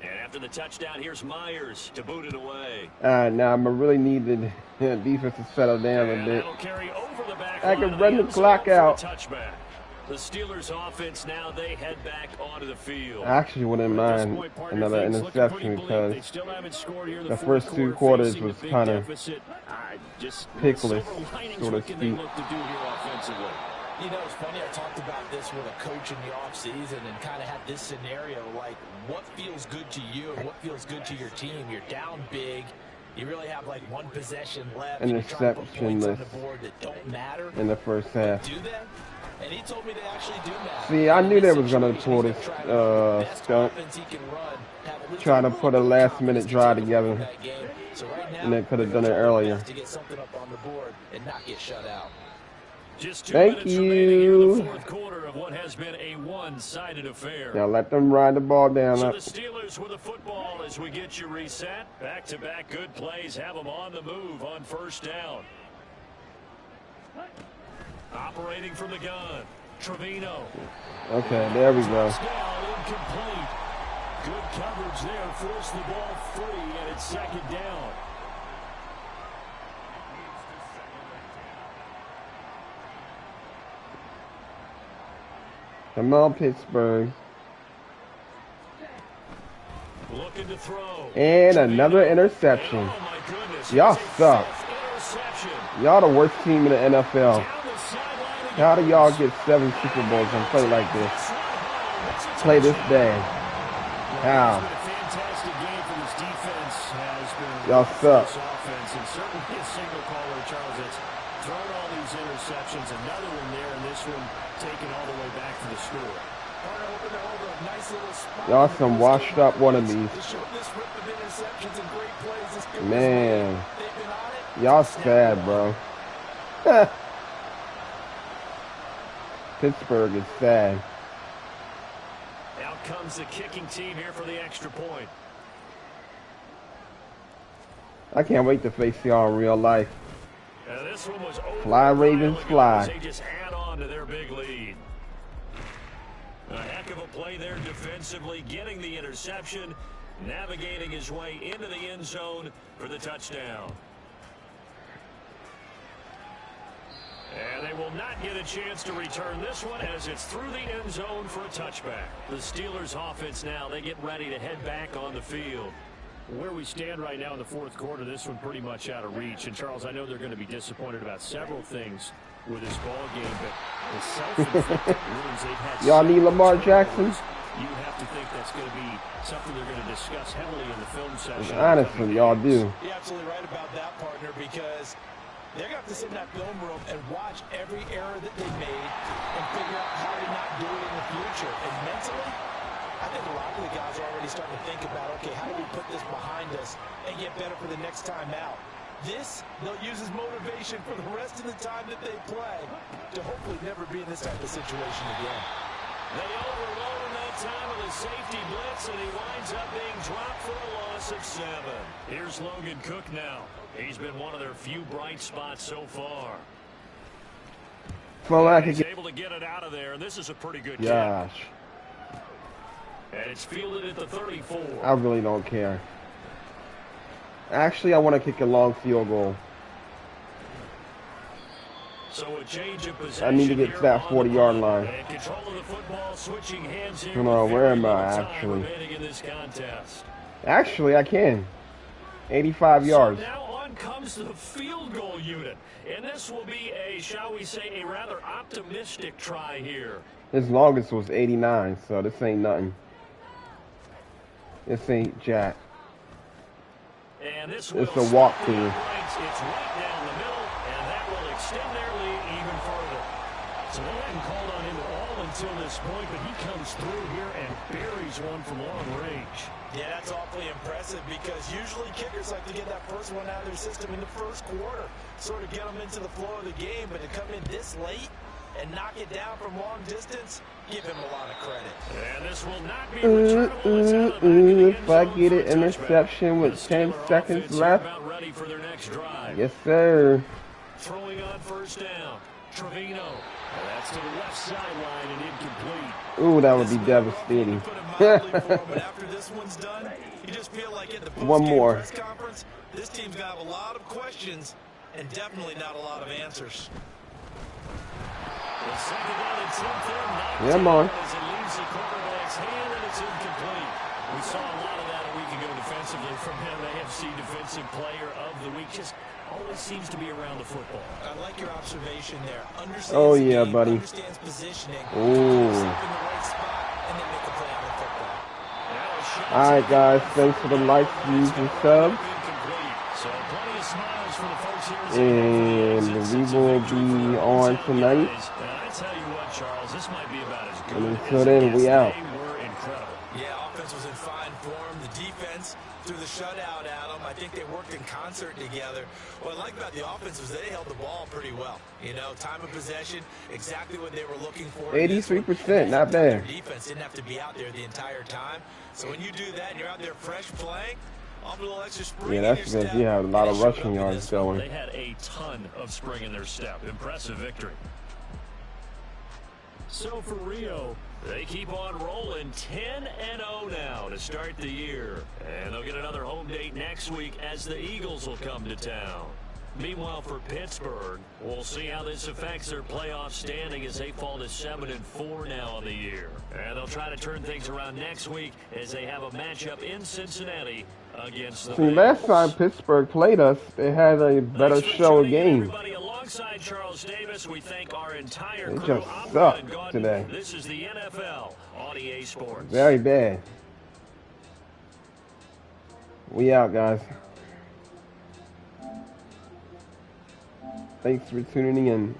And after the touchdown, here's Myers to boot it away. Now I'm going to really need the defense to settle down a bit. Carry over the back I can run the clock out. Touchback. The Steelers offense now, they head back onto the field. I actually wouldn't mind another interception because the first 2 quarters was kind of pickless, so to speak. You know, it's funny, I talked about this with a coach in the offseason and kind of had this scenario, like what feels good to you and what feels good to your team. You're down big. You really have like 1 possession left. Interceptionless that don't matter in the first half. Do that? And he told me they actually do matter. See, I knew they was going to pull this stunt. Trying to put a last-minute drive together. And they could have done it earlier. To get something up on the board and not get shut out. Just 2 Thank minutes remaining in you. the 4th quarter of what has been a one-sided affair. Now let them ride the ball down. So the Steelers with the football as we get you reset. Back-to-back good plays have them on the move on first down. Operating from the gun, Trevino. Okay, there we go. Incomplete. Good coverage there. Forced the ball free, and it's 2nd down. Come on, Pittsburgh. Looking to throw. And another interception. Oh my goodness. Y'all suck. Y'all the worst team in the NFL. How do y'all get 7 Super Bowls and play like this? Play this bad. How? Fantastic game for this defense has been. Y'all suck. Offense, and certainly a single caller, Charles, that's thrown all these interceptions. Another one there, and this one taken all the way back to the score. Y'all some washed up wannabes. Man. Y'all sad, bro. Pittsburgh is sad. Out comes the kicking team here for the extra point. I can't wait to face y'all in real life. This one was over. Fly, Ravens, fly. They just add on to their big lead. A heck of a play there defensively, getting the interception, navigating his way into the end zone for the touchdown. And they will not get a chance to return this one as it's through the end zone for a touchback. The Steelers offense now, they get ready to head back on the field. Where we stand right now in the 4th quarter, this one pretty much out of reach. And, Charles, I know they're going to be disappointed about several things with this ball game, but the self-inflicted wounds they've had. Y'all need Lamar Jackson? You have to think that's going to be something they're going to discuss heavily in the film session. Honestly, y'all do. You're absolutely right about that, partner, because they're going to have to sit in that film room and watch every error that they made and figure out how to not do it in the future. And mentally, I think a lot of the guys are already starting to think about, okay, how do we put this behind us and get better for the next time out? This, they'll use as motivation for the rest of the time that they play to hopefully never be in this type of situation again. They overload in that time of the safety blitz, and he winds up being dropped for a loss of 7. Here's Logan Cook now. He's been one of their few bright spots so far. Well, He's able to get it out of there, and this is a pretty good gosh. kick. And it's fielded at the 34. I really don't care. Actually, I want to kick a long field goal. So a change of possession. I need to get to that 40-yard line. And control of the football, switching hands here. Hold on, where am I actually? In this contest. Actually, I can. 85 yards. So now on comes the field goal unit. And this will be a, shall we say, a rather optimistic try here. His longest was 89, so this ain't nothing. This ain't jack. And this it's a walkthrough. It's right down the middle, and that will extend their lead even further. So they hadn't called on him at all in until this point, but he comes through here and buries one from long range. Yeah, that's awfully impressive because usually kickers like to get that first one out of their system in the first quarter, sort of get them into the flow of the game, but to come in this late and knock it down from long distance, give him a lot of credit. And this will not be returnable. If I get an interception with 10 seconds left. Ready for their next drive. Yes, sir. Throwing on first down. Trevino. That's to the left sideline and incomplete. Ooh, that would be devastating. But after this one's done, you just feel like at the One more. press conference, this team's got a lot of questions and definitely not a lot of answers. Yeah, man. As it leaves the quarterback's hand and it's incomplete. We saw a lot of that a week ago defensively from him. AFC Defensive Player of the Week. Just always seems to be around the football. I like your observation there. Understands oh, yeah, game, buddy. Understands positioning. Ooh. In the right spot and then make a play on the football. All right, guys. Thanks for the likes, views, and subs. So plenty of smiles for the folks here. And we will be on tonight. I tell you what, Charles, this might be about as good And until then, we out. They were incredible. Yeah, offense was in fine form. The defense through the shutout, Adam. I think they worked in concert together. What I like about the offense was they held the ball pretty well. You know, time of possession, exactly what they were looking for. 83%, not bad. Their defense didn't have to be out there the entire time. So when you do that and you're out there fresh playing, off a little extra spring. Yeah, that's because you have a lot of rushing yards going. They had a ton of spring in their step. Impressive victory. So for Rio, they keep on rolling 10-0 now to start the year. And they'll get another home date next week as the Eagles will come to town. Meanwhile, for Pittsburgh, we'll see how this affects their playoff standing as they fall to 7-4 now on the year. And they'll try to turn things around next week as they have a matchup in Cincinnati against the Bengals. Last time Pittsburgh played us, they had a better show of game. Alongside Charles Davis, we thank our entire They crew. just suck today. This is the NFL on EA Sports. Very bad. We out, guys. Thanks for tuning in.